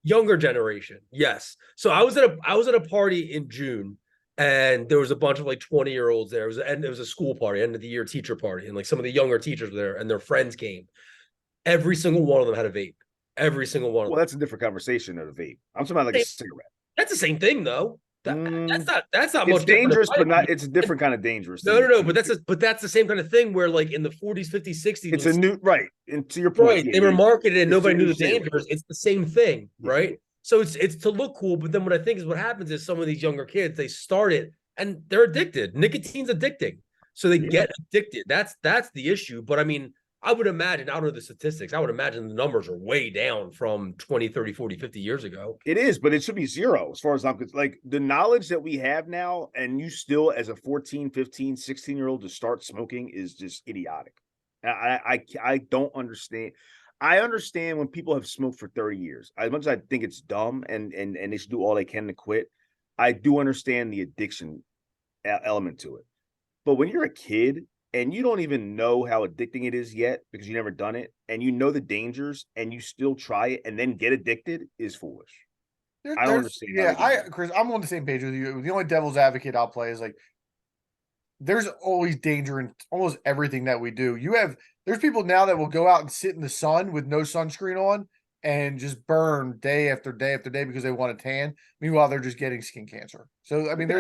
younger generation. Yes. So I was at a party in June, and there was a bunch of like 20-year-olds there. It was a school party, end of the year teacher party, and like some of the younger teachers were there, and their friends came. Every single one of them had a vape. Every single one of them. Well, that's a different conversation than a vape. I'm talking about like a cigarette. That's the same thing, though. That's not It's much dangerous, but not. It's a different kind of dangerous. No. But that's the same kind of thing where, like in the 40s, 50s, 60s, it's a new right. And to your point, right? They were marketed and nobody knew the dangers. It's the same thing, right? So it's to look cool. But then what I think is what happens is some of these younger kids, they start it and they're addicted. Nicotine's addicting, so they get addicted. That's the issue. But I mean, I would imagine, I don't know the statistics, I would imagine the numbers are way down from 20, 30, 40, 50 years ago. It is, but it should be zero as far as I'm concerned. Like the knowledge that we have now, and you still as a 14, 15, 16-year-old to start smoking is just idiotic. I don't understand. I understand when people have smoked for 30 years. As much as I think it's dumb and they should do all they can to quit, I do understand the addiction element to it. But when you're a kid and you don't even know how addicting it is yet because you never done it, and you know the dangers, and you still try it and then get addicted is foolish. I don't understand. Yeah, Chris, I'm on the same page with you. The only devil's advocate I'll play is like, there's always danger in almost everything that we do. There's people now that will go out and sit in the sun with no sunscreen on and just burn day after day after day because they want a tan. Meanwhile, they're just getting skin cancer. So I mean,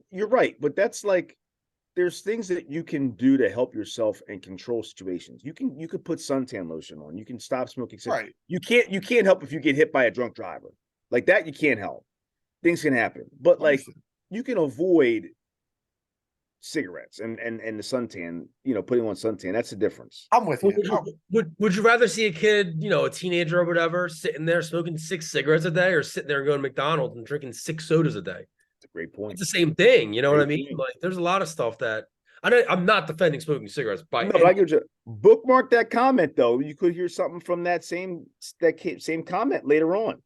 you're right, but that's like, there's things that you can do to help yourself and control situations. You could put suntan lotion on. You can stop smoking. Right. You can't help if you get hit by a drunk driver like that. You can't help. things can happen. But like Understood. you can avoid cigarettes and the suntan, putting on suntan. That's the difference. I'm with you. Would you rather see a kid, a teenager or whatever, sitting there smoking 6 cigarettes a day, or sitting there going to McDonald's and drinking 6 sodas a day? That's a great point. It's the same thing. You know what I Great mean? point. Like, there's a lot of stuff that I'm not defending smoking cigarettes by No, any. but I give you bookmark that comment though. You could hear something from that same comment later on.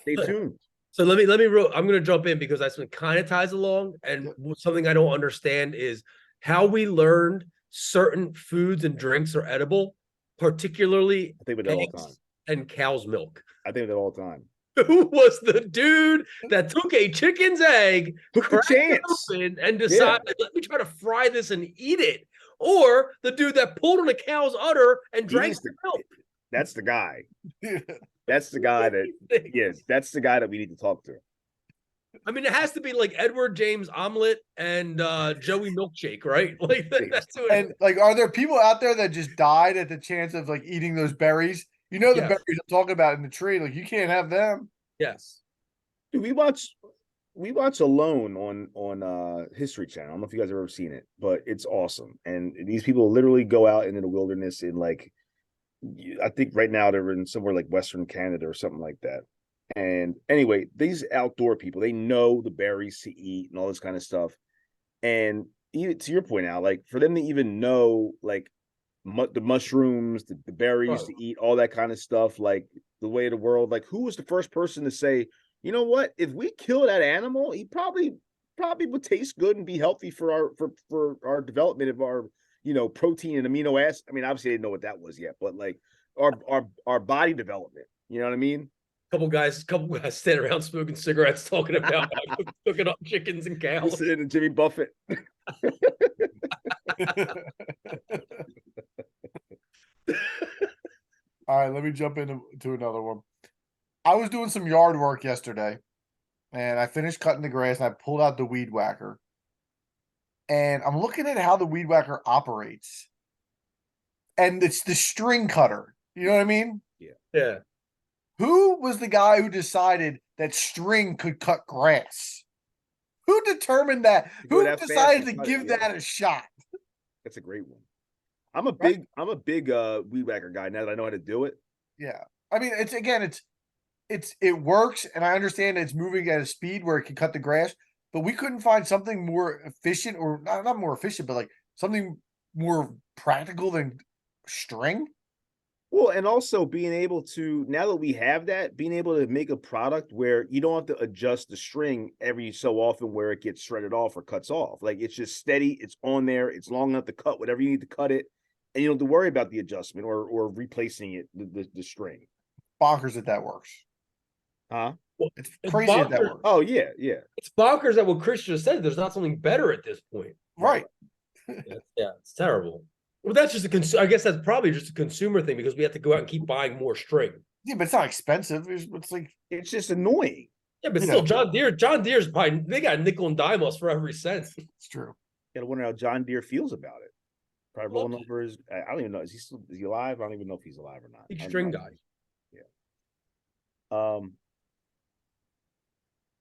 Stay tuned. So let me I'm going to jump in because that's what kind of ties along. And something I don't understand is how we learned certain foods and drinks are edible, particularly I think with that all the time. And cow's milk. I think with that all the time. Who was the dude that took a chicken's egg, Took the chance, and decided, let me try to fry this and eat it? Or the dude that pulled on a cow's udder and drank the milk? That's the guy. That's the guy that's the guy that we need to talk to. I mean, it has to be like Edward James Omelet and Joey Milkshake, right? Like that's what and like, are there people out there that just died at the chance of like eating those berries? The berries I'm talking about in the tree. Like, you can't have them. Yes. Dude, we watch Alone on History Channel. I don't know if you guys have ever seen it, but it's awesome. And these people literally go out into the wilderness in like, I think right now they're in somewhere like Western Canada or something like that. And anyway, these outdoor people, they know the berries to eat and all this kind of stuff. And even to your point out, like for them to even know like the mushrooms, the berries to eat, all that kind of stuff, like the way of the world, like who was the first person to say, you know what, if we kill that animal, he probably would taste good and be healthy for our development of our protein and amino acids. I mean, obviously they didn't know what that was yet, but like our body development, you know what I mean? Couple guys standing around smoking cigarettes talking about cooking up chickens and cows. Listening to Jimmy Buffett. All right, let me jump into another one. I was doing some yard work yesterday, and I finished cutting the grass, and I pulled out the weed whacker. And I'm looking at how the weed whacker operates. And it's the string cutter. You know what I mean? Yeah. Who was the guy who decided that string could cut grass? Who determined that? Who decided to give that a shot? That's a great one. I'm a big weed whacker guy now that I know how to do it. Yeah. I mean, it works, and I understand it's moving at a speed where it can cut the grass, but we couldn't find something more efficient, or not more efficient, but like something more practical than string. Well, and also being able to, now that we have that, being able to make a product where you don't have to adjust the string every so often where it gets shredded off or cuts off. Like it's just steady, it's on there, it's long enough to cut whatever you need to cut it, and you don't have to worry about the adjustment or replacing it, the string. Bonkers that works. Huh? Well, it's crazy that works. Oh, yeah. It's bonkers that what Chris just said, there's not something better at this point. Right. Yeah, it's terrible. Well, that's just I guess that's probably just a consumer thing because we have to go out and keep buying more string. Yeah, but it's not expensive. It's just annoying. Yeah, but still, John Deere's probably, they got nickel and dime us for every cent. It's true. Gotta wonder how John Deere feels about it. Probably rolling over his. I don't even know. Is he alive? I don't even know if he's alive or not. He's string guy. Yeah.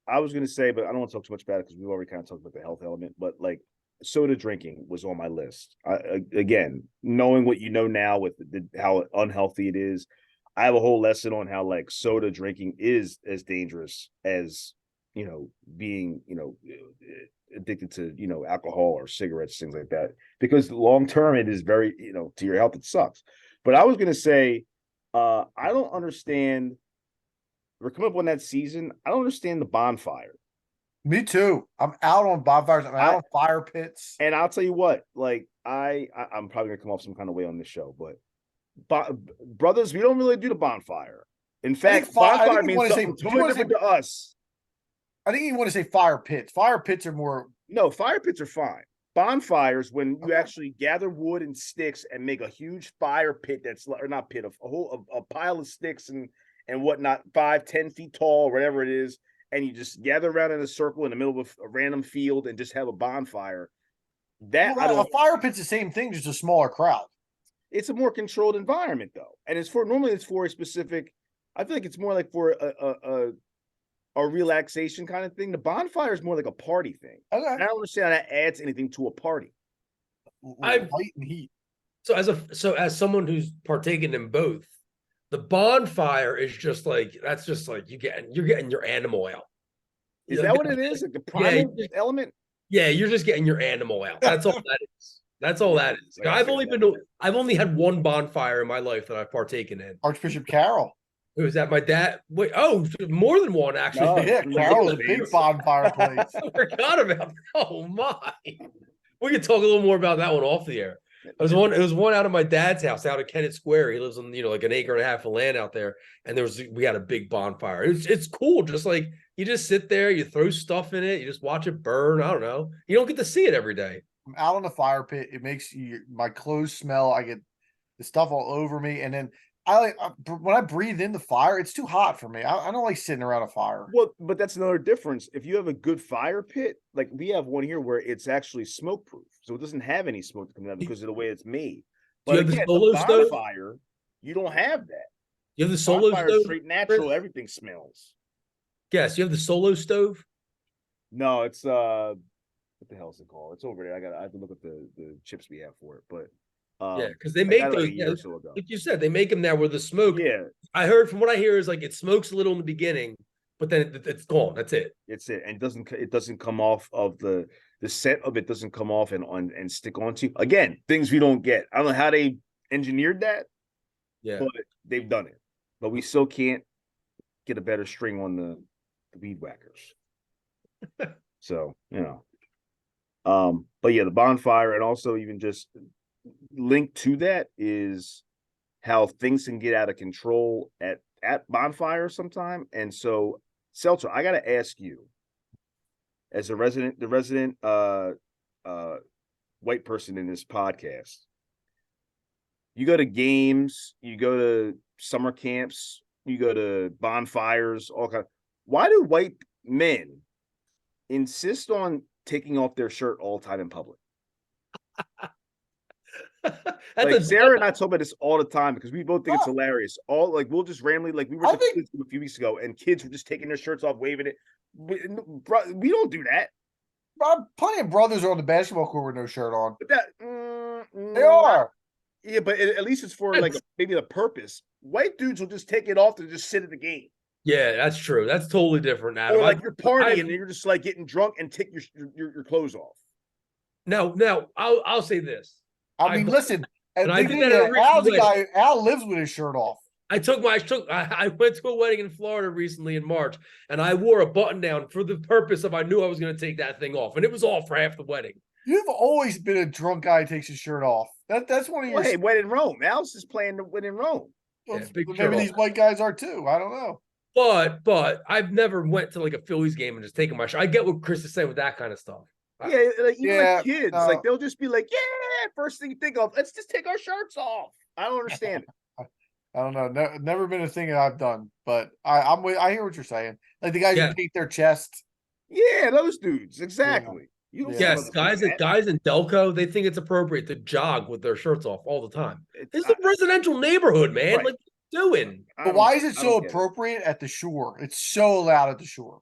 I was gonna say, but I don't want to talk too much about it because we've already kind of talked about the health element. But like, soda drinking was on my list. Again, knowing what you know now with how unhealthy it is, I have a whole lesson on how like soda drinking is as dangerous as being addicted to alcohol or cigarettes, things like that. Because long term, it is very to your health, it sucks. But I was gonna say, I don't understand. We're coming up on that season. I don't understand the bonfire. Me too. I'm out on bonfires. I'm out on fire pits. And I'll tell you what, like I'm probably gonna come off some kind of way on this show, but brothers, we don't really do the bonfire. In fact, bonfire means something totally different to us. I think you want to say fire pits. Fire pits are more. No, fire pits are fine. Bonfires, when you actually gather wood and sticks and make a huge fire pit a pile of sticks and whatnot, 5-10 feet tall, whatever it is, and you just gather around in a circle in the middle of a random field and just have a bonfire. A fire pit's the same thing, just a smaller crowd. It's a more controlled environment, though, and normally it's for a specific. I feel like it's more like for a relaxation kind of thing. The bonfire is more like a party thing. Okay. I don't understand how that adds anything to a party. Light and heat. So as someone who's partaken in both, the bonfire is just like that's just like you're getting your animal out. Is that what it is? Like the primal element? Yeah, you're just getting your animal out. That's all that is. That's all that is. Like I've only had one bonfire in my life that I've partaken in. Archbishop Carroll. It was at my dad. Wait, more than one actually. No. Yeah, Carroll's a big bonfire place. I forgot about that. Oh my. We could talk a little more about that one off the air. It was one out of my dad's house out at Kennett Square. He lives on, like an acre and a half of land out there. And we had a big bonfire. It's cool. Just like you just sit there, you throw stuff in it, you just watch it burn. I don't know. You don't get to see it every day. I'm out on the fire pit. It makes my clothes smell. I get the stuff all over me. And then when I breathe in the fire, it's too hot for me. I don't like sitting around a fire. Well, but that's another difference. If you have a good fire pit, like we have one here where it's actually smoke proof, so it doesn't have any smoke coming out because of the way it's made. But again, the bonfire, you don't have that. You have the solo stove? Straight natural, everything smells. Yes, you have the solo stove? No, it's what the hell is it called? It's over there. I have to look at the chips we have for it, but yeah, because they make those like a year or so ago. Like you said, they make them there where the smoke. Yeah, I heard from what I hear is like it smokes a little in the beginning, but then it's gone. That's it. It's it, and it doesn't come off of the set of it doesn't come off and stick onto you. Again, things we don't get. I don't know how they engineered that. Yeah, but they've done it. But we still can't get a better string on the weed whackers. So but yeah, the bonfire, and also even just linked to that is how things can get out of control at bonfires sometime. And so, Seltzer, I gotta ask you, as the resident white person in this podcast, you go to games, you go to summer camps, you go to bonfires, all kind of. Why do white men insist on taking off their shirt all the time in public? Like Sarah and I talk about this all the time because we both think it's hilarious. We'll just randomly, like we were at kids a few weeks ago, and kids were just taking their shirts off, waving it. We don't do that. Plenty of brothers are on the basketball court with no shirt on. But that they are. Yeah, but at least it's for like maybe the purpose. White dudes will just take it off to just sit at the game. Yeah, that's true. That's totally different, Adam. Or like you're partying and you're just like getting drunk and take your clothes off. Now, I'll say this. I mean, listen. And I did that Al lives with his shirt off. I went to a wedding in Florida recently in March, and I wore a button down for the purpose of I knew I was going to take that thing off, and it was off for half the wedding. You've always been a drunk guy who takes his shirt off. That's one of your. Hey, when in Rome, Al's is playing the win in Rome. Well, yeah, maybe these white guys are too. I don't know. But I've never went to like a Phillies game and just taken my shirt. I get what Chris is saying with that kind of stuff. Yeah, like kids, like they'll just be like, "Yeah, first thing you think of, let's just take our shirts off." I don't understand it. I don't know. Never been a thing that I've done, but I hear what you're saying. Like the guys who paint their chest. Yeah, those dudes, exactly. Yes, guys in Delco, they think it's appropriate to jog with their shirts off all the time. This is a residential neighborhood, man. Right. Like, what are you doing? But why is it so appropriate at the shore? It's so allowed at the shore.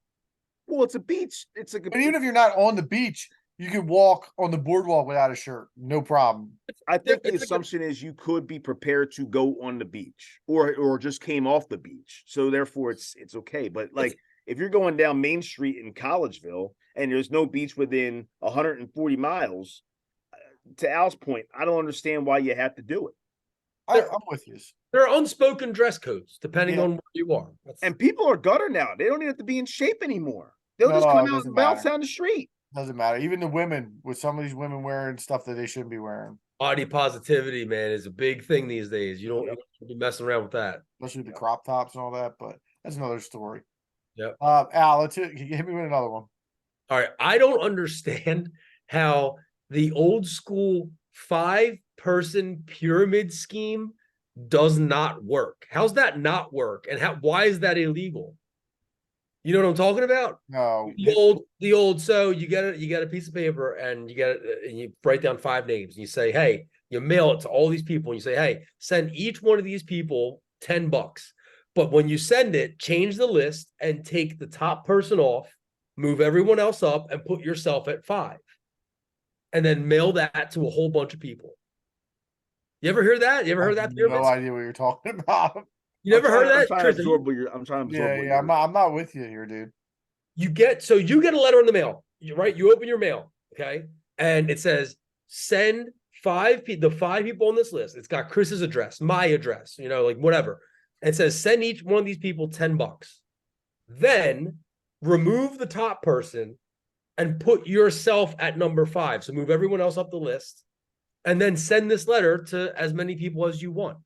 Well, it's a beach. It's like even if you're not on the beach, you can walk on the boardwalk without a shirt, no problem. I think the assumption is you could be prepared to go on the beach, or just came off the beach, so therefore it's okay. But like if you're going down Main Street in Collegeville and there's no beach within 140 miles, to Al's point, I don't understand why you have to do it. I'm with you. There are unspoken dress codes depending on where you are. And people are gutter now. They don't even have to be in shape anymore. They'll just come out and bounce down the street. Doesn't matter. Even the women, with some of these women wearing stuff that they shouldn't be wearing. Body positivity, man, is a big thing these days. You don't be messing around with that. Especially the crop tops and all that, but that's another story. Yep. Al, hit me with another one. All right. I don't understand how the old school 5-person pyramid scheme does not work. How's that not work? And why is that illegal? You know what I'm talking about? No. The old. So you get a piece of paper and you write down 5 names and you say, hey, you mail it to all these people and you say, hey, send each one of these people $10. But when you send it, change the list and take the top person off, move everyone else up, and put yourself at 5. And then mail that to a whole bunch of people. You ever hear that? You ever I heard have that? no idea what you're talking about. You never heard I'm that? trying to Tristan, absorb what you're. I'm trying to absorb. Yeah, what yeah. you're- I'm not with you here, dude. you get a letter in the mail, right? You open your mail, okay, and it says send the 5 people on this list. It's got Chris's address, my address, like whatever. It says send each one of these people $10. Then remove the top person and put yourself at number 5. So move everyone else up the list, and then send this letter to as many people as you want.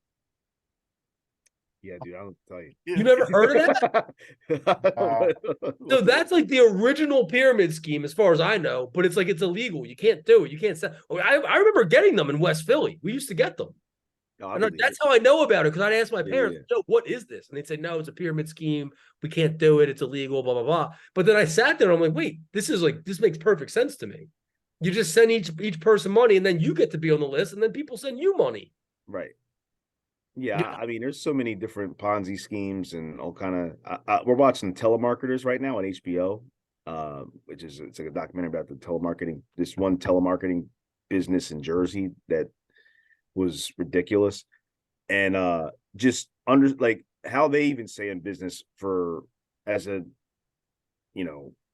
Yeah, dude, I'll tell you. You never heard of that? So that's like the original pyramid scheme, as far as I know. But it's like it's illegal. You can't do it. You can't sell. I remember getting them in West Philly. We used to get them. And that's how I know about it, because I'd ask my parents, "Yo, what is this?" And they'd say, "No, it's a pyramid scheme. We can't do it. It's illegal, blah, blah, blah." But then I sat there and I'm like, wait, this makes perfect sense to me. You just send each person money, and then you get to be on the list, and then people send you money. Right. Yeah, I mean, there's so many different Ponzi schemes and all kind of. We're watching Telemarketers right now on HBO, which is it's like a documentary about the telemarketing. This one telemarketing business in Jersey that was ridiculous, and just under like how they even say in business for as a,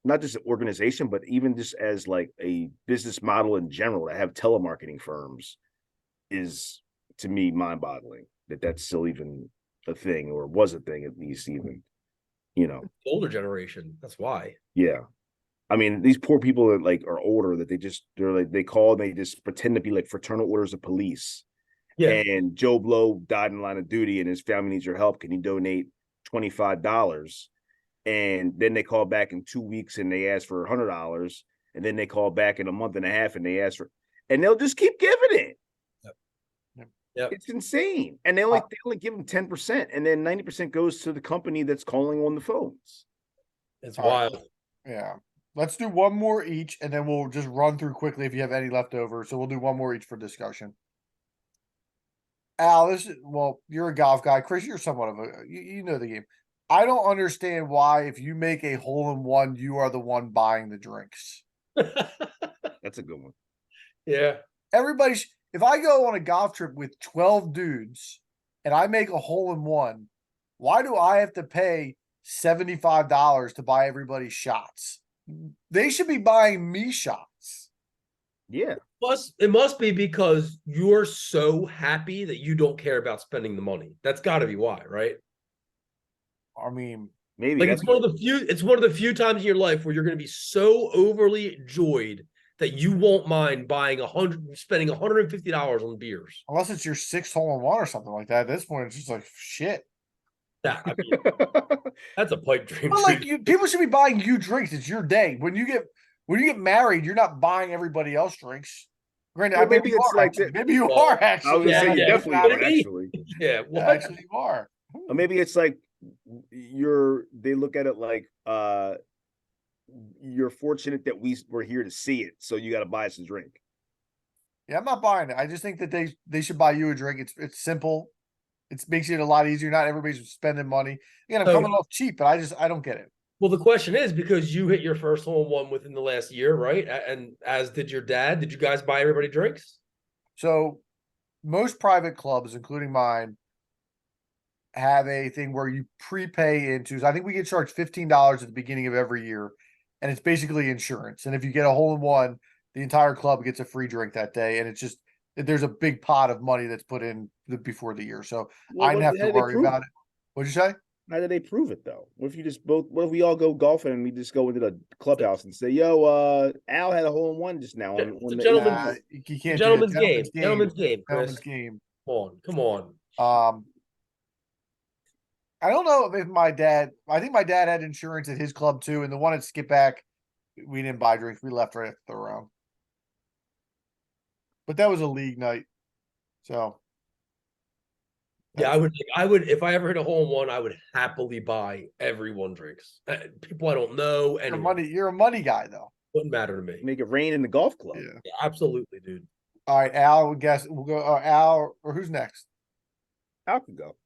not just an organization, but even just as like a business model in general to have telemarketing firms is to me mind-boggling. That's still even a thing, or was a thing at least, even, Older generation. That's why. Yeah. I mean, these poor people that like are older that they call and they just pretend to be like fraternal orders of police. Yeah. And Joe Blow died in line of duty and his family needs your help. Can you donate $25? And then they call back in 2 weeks and they ask for $100. And then they call back in a month and a half and they ask and they'll just keep giving it. Yep. It's insane. And they only give them 10%, and then 90% goes to the company that's calling on the phones. It's wild. Yeah. Let's do one more each, and then we'll just run through quickly if you have any left over. So we'll do one more each for discussion. Al, you're a golf guy. Chris, you're somewhat of you know the game. I don't understand why if you make a hole-in-one, you are the one buying the drinks. That's a good one. Yeah. If I go on a golf trip with 12 dudes and I make a hole-in-one, why do I have to pay $75 to buy everybody shots? They should be buying me shots. Yeah. It must be because you're so happy that you don't care about spending the money. That's got to be why, right? I mean, maybe like it's one of the few times in your life where you're going to be so overly joyed that you won't mind spending $150 on beers. Unless it's your 6th hole-in-one or something like that. At this point, it's just like shit. Yeah, I mean, that's a pipe dream. But like people should be buying you drinks. It's your day. When you get married, you're not buying everybody else drinks. Granted, well, maybe you are like actually. Maybe you are actually. I was gonna say you definitely are actually. Yeah, what? Actually you are. Or maybe it's like they look at it like you're fortunate that we're here to see it, so you got to buy us a drink. Yeah, I'm not buying it. I just think that they should buy you a drink. It's simple. It makes it a lot easier. Not everybody's spending money. Again, I'm coming off cheap, but I don't get it. Well, the question is, because you hit your first hole-in-one within the last year, right? And as did your dad. Did you guys buy everybody drinks? So most private clubs, including mine, have a thing where you prepay into. So I think we get charged $15 at the beginning of every year, and it's basically insurance. And if you get a hole-in-one, the entire club gets a free drink that day, and it's just there's a big pot of money that's put in before the year, so I didn't have to worry about it. What'd you say? How do they prove it though? What if we all go golfing and we just go into the clubhouse and say, "Yo, Al had a hole-in-one just now." It's a gentleman's, you can't gentleman's do game. Gentleman's game. Gentleman's game. Come on. I don't know if I think my dad had insurance at his club too, and the one at Skipback, we didn't buy drinks. We left right after the round. But that was a league night. So yeah, I would if I ever hit a hole-in-one, I would happily buy everyone drinks. People I don't know, and you're a money guy though. Wouldn't matter to me. Make it rain in the golf club. Yeah, absolutely, dude. All right, Al, we'll go Al, or who's next? Al can go.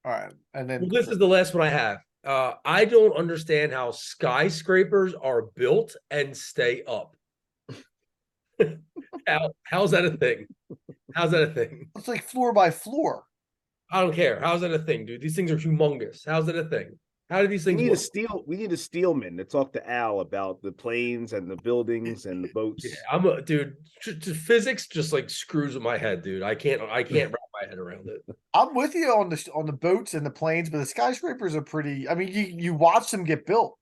All right, and then Well, this is the last one I have. I don't understand how skyscrapers are built and stay up. How's that a thing? How's that a thing? it's like floor by floor. I don't care. How's that a thing, dude? These things are humongous. How's that a thing? How do these things work? We need a steelman to talk to Al about the planes and the buildings and the boats. Yeah, I'm a dude. Physics just like screws with my head, dude. I can't wrap my head around it. I'm with you on the boats and the planes, but the skyscrapers are pretty. I mean, you watch them get built.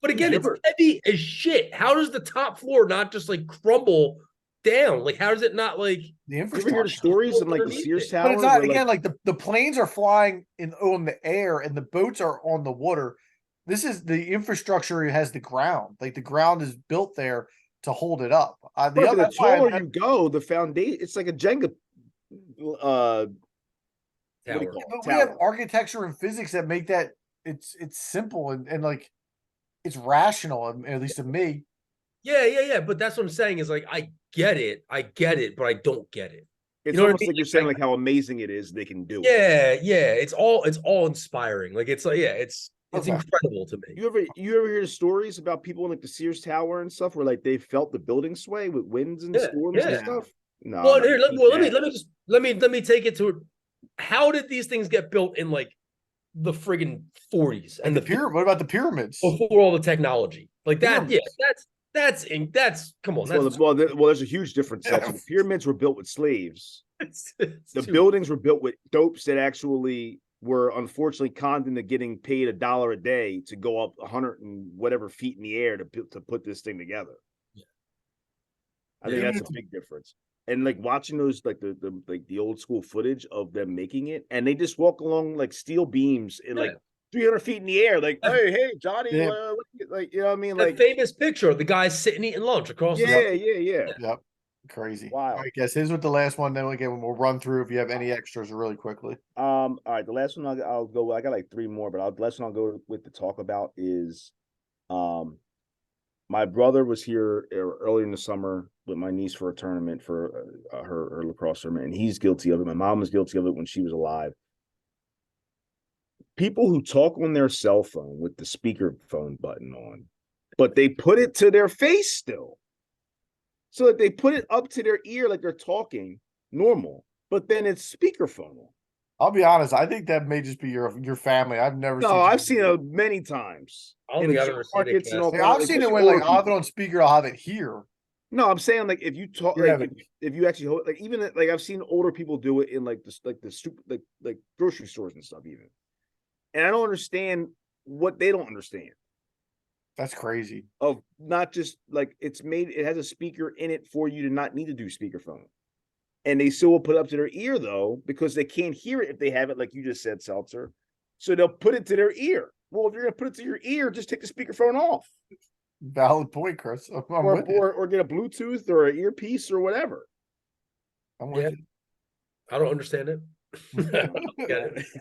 But again, it's heavy as shit. How does the top floor not just like crumble down? Like, how does it not like The You ever infrastructure? hear the stories of like the Sears Tower? But it's not where, again like the planes are flying on the air and the boats are on the water. This is the infrastructure has the ground. Like the ground is built there to hold it up. the taller you go, the foundation. It's like a Jenga. What do you call it? We have architecture and physics that make that it's simple and like it's rational, at least to me. Yeah. But that's what I'm saying is like I get it, but I don't get it. It's You know what I almost mean? like you're saying like how amazing it is they can do it. Yeah. It's all inspiring. Like it's like it's Okay. incredible to me. You ever hear the stories about people in like the Sears Tower and stuff where like they felt the building sway with winds and storms and stuff? No. Well, here, let me take it to how did these things get built in like the friggin' 40s And the pyramid. What about the pyramids? before all the technology? Like that, Pyramids. that's come on. That's, Well, there's a huge difference. The pyramids were built with slaves. it's The buildings were built with dopes that actually were unfortunately conned into getting paid $1 a day to go up 100 and whatever feet in the air to put this thing together. Yeah. I think that's a big difference. And like watching those like the old school footage of them making it, and they just walk along like steel beams in like 300 feet in the air, like hey Johnny, like you know what I mean, that like famous picture of the guys sitting eating lunch across the yeah. Crazy. Wow. All right, guys. Here's with the last one. Then again, we'll run through if you have any extras really quickly. All right, the last one I'll go. I got like 3 more, but the last one I'll go with to talk about is, my brother was here earlier in the summer with my niece for a tournament for her lacrosse tournament, and he's guilty of it. My mom was guilty of it when she was alive. People who talk on their cell phone with the speakerphone button on, but they put it to their face still. So that they put it up to their ear like they're talking normal, but then it's speakerphone. I'll be honest. I think that may just be your family. I've never. No, I've seen it many times. I don't think I've ever seen it. I've seen it when like I'll have it on speaker. I'll have it here. No, I'm saying like if you talk, like if you actually hold, like even like I've seen older people do it in like the grocery stores and stuff even, and I don't understand what they don't understand. That's crazy. Of not just like it has a speaker in it for you to not need to do speakerphone. And they still will put it up to their ear though, because they can't hear it if they have it, like you just said, Seltzer. So they'll put it to their ear. Well, if you're gonna put it to your ear, just take the speakerphone off. Valid point, Chris. Or get a Bluetooth or an earpiece or whatever. I'm with you. I don't understand it.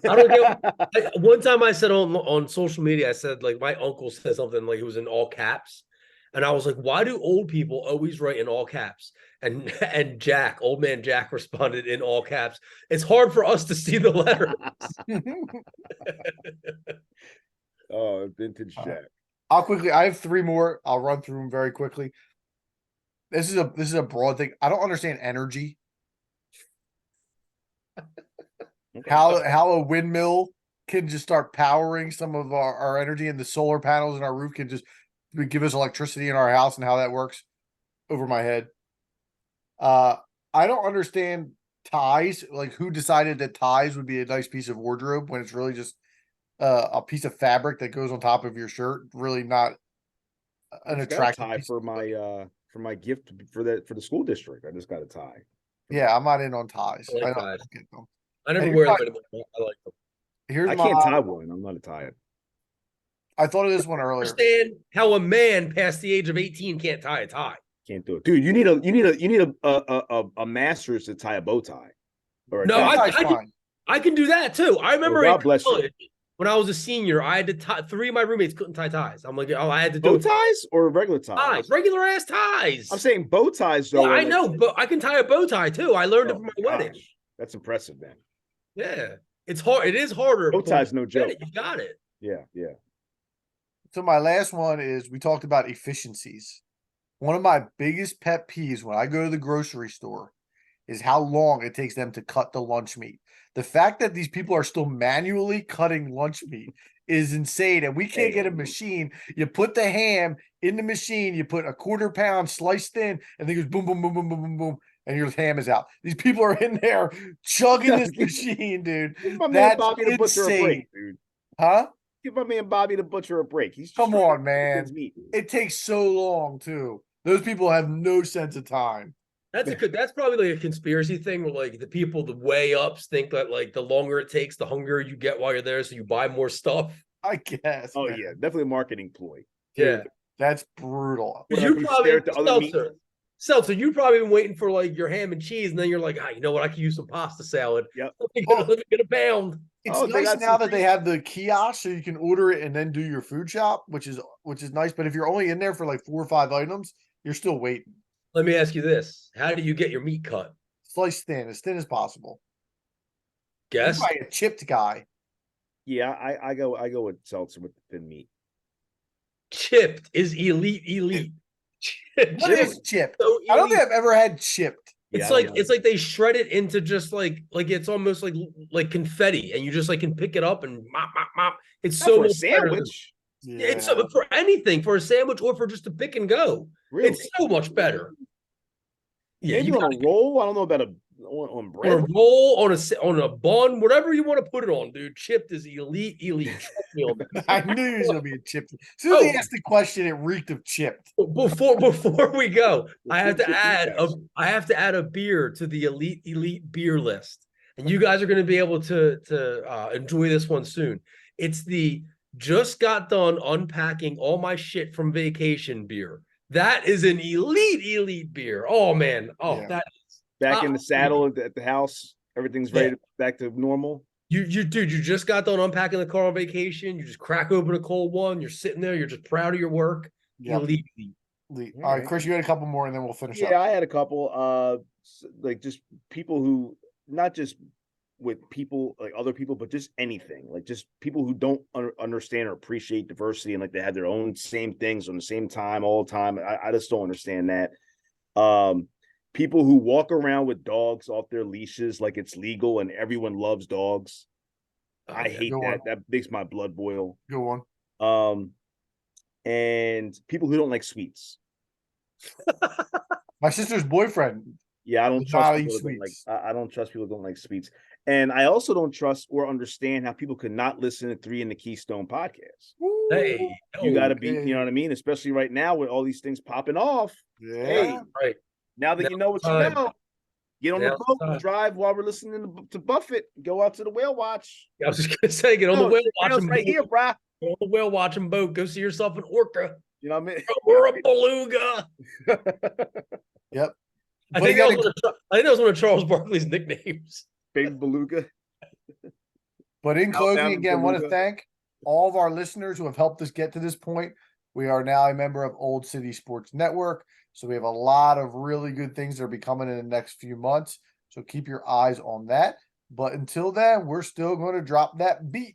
I don't get one time I said on social media, I said like my uncle said something like it was in all caps, and I was like, why do old people always write in all caps? And old man Jack responded in all caps. It's hard for us to see the letters. Oh, vintage Jack. I have 3 more. I'll run through them very quickly. This is a broad thing. I don't understand energy. How a windmill can just start powering some of our energy, and the solar panels in our roof can just give us electricity in our house, and how that works over my head. I don't understand ties. Like, who decided that ties would be a nice piece of wardrobe when it's really just a piece of fabric that goes on top of your shirt? Really not an attractive tie for my gift for the school district. I just got a tie. Yeah, I'm not in on ties. I like ties. Get them. I never wear them anymore. I like them. I can't tie one. I'm not a tie. I thought of this one earlier. Understand how a man past the age of 18 can't tie a tie. Can't do it, dude. You need a master's to tie a bow tie. Or No, I can do that too. I remember God bless you. When I was a senior, I had to tie. 3 of my roommates couldn't tie ties. I'm like, I had to do bow ties or regular ties. Regular ass ties. I'm saying bow ties though. Yeah, I know, but I can tie a bow tie too. I learned it from my wedding. That's impressive, man. Yeah. It's hard. It is harder. Bow but tie's no you get joke. it, you got it. Yeah, yeah. So my last one is we talked about efficiencies. One of my biggest pet peeves when I go to the grocery store is how long it takes them to cut the lunch meat. The fact that these people are still manually cutting lunch meat is insane. And we can't get a machine. You put the ham in the machine, you put a quarter pound sliced thin, and then it goes boom, boom, boom, boom, boom, boom, boom, and your ham is out. These people are in there chugging this machine, dude. Give my man That's Bobby the Butcher a insane. break, dude. Huh? Give my man Bobby the Butcher a break. He's Come straight on, up man. his meat. It takes so long, too. Those people have no sense of time. That's probably like a conspiracy thing where like the people, the way ups think that like the longer it takes, the hungrier you get while you're there, so you buy more stuff. I guess. Oh man. yeah, definitely a marketing ploy. Yeah. That's brutal. Well, You like, probably stare at the other meat. Seltzer, you probably been waiting for like your ham and cheese, and then you're like, you know what? I could use some pasta salad. Yep. Let me get a pound. It's Oh, they nice got now some that they free- have the kiosk so you can order it and then do your food shop, which is nice. But if you're only in there for like 4 or 5 items, you're still waiting. Let me ask you this: how do you get your meat cut? Slice thin as possible. Guess You're probably a chipped guy. Yeah, I go with seltzer with the thin meat. chipped is elite. What is chipped? So I don't elite. think I've ever had chipped. It's Yeah, like they shred it into just like it's almost like confetti, and you just like can pick it up and mop mop mop. It's Not so for a much better than- sandwich. Yeah. It's for anything, for a sandwich or for just a pick and go. Really? It's so much better. Yeah, Maybe you on got a roll. I don't know about on on a bread. roll, on a bun, whatever you want to put it on, dude. Chipped is elite. Trust me on that. I knew he was gonna be a chipped. As soon as he Oh. asked the question, it reeked of chipped. Before we go, I have to Chipped add a beer to the elite beer list, and you guys are going to be able to enjoy this one soon. It's the just got done unpacking all my shit from vacation beer. That is an elite beer. Oh man, Yeah. that Back in the saddle at the house. Everything's ready back to normal. you just got done unpacking the car on vacation. You just crack open a cold one. You're sitting there. You're just proud of your work. Yep. Elite. All right, Chris, you had a couple more, and then we'll finish up. Yeah, I had a couple. Like just people who not just with people like other people, but just anything. Like just people who don't understand or appreciate diversity and like they have their own same things on the same time all the time. I just don't understand that. People who walk around with dogs off their leashes like it's legal and everyone loves dogs. I hate that. That makes my blood boil. Good one. And people who don't like sweets. My sister's boyfriend. Yeah, I don't Does trust not eat people that don't like. sweets. I don't trust people who don't like sweets, and I also don't trust or understand how people could not listen to 3 in the Keystone podcast. Hey, You got to be, you know what I mean? Especially right now with all these things popping off. Yeah. Hey, right. now that you know what you time. know, get on the Now's boat, time. drive while we're listening to Buffett. Go out to the whale watch. I was just gonna say, get on the No, whale whale's watching right boat. here, brah. Get on the whale watching boat. Go see yourself an orca You know what I mean? or a beluga. Yep. I But think you that gotta- was one of Charles Barkley's nicknames. Big beluga. But in closing, Outbound again, I want to beluga. thank all of our listeners who have helped us get to this point. We are now a member of Old City Sports Network. So we have a lot of really good things that are be coming in the next few months. So keep your eyes on that. But until then, we're still going to drop that beat.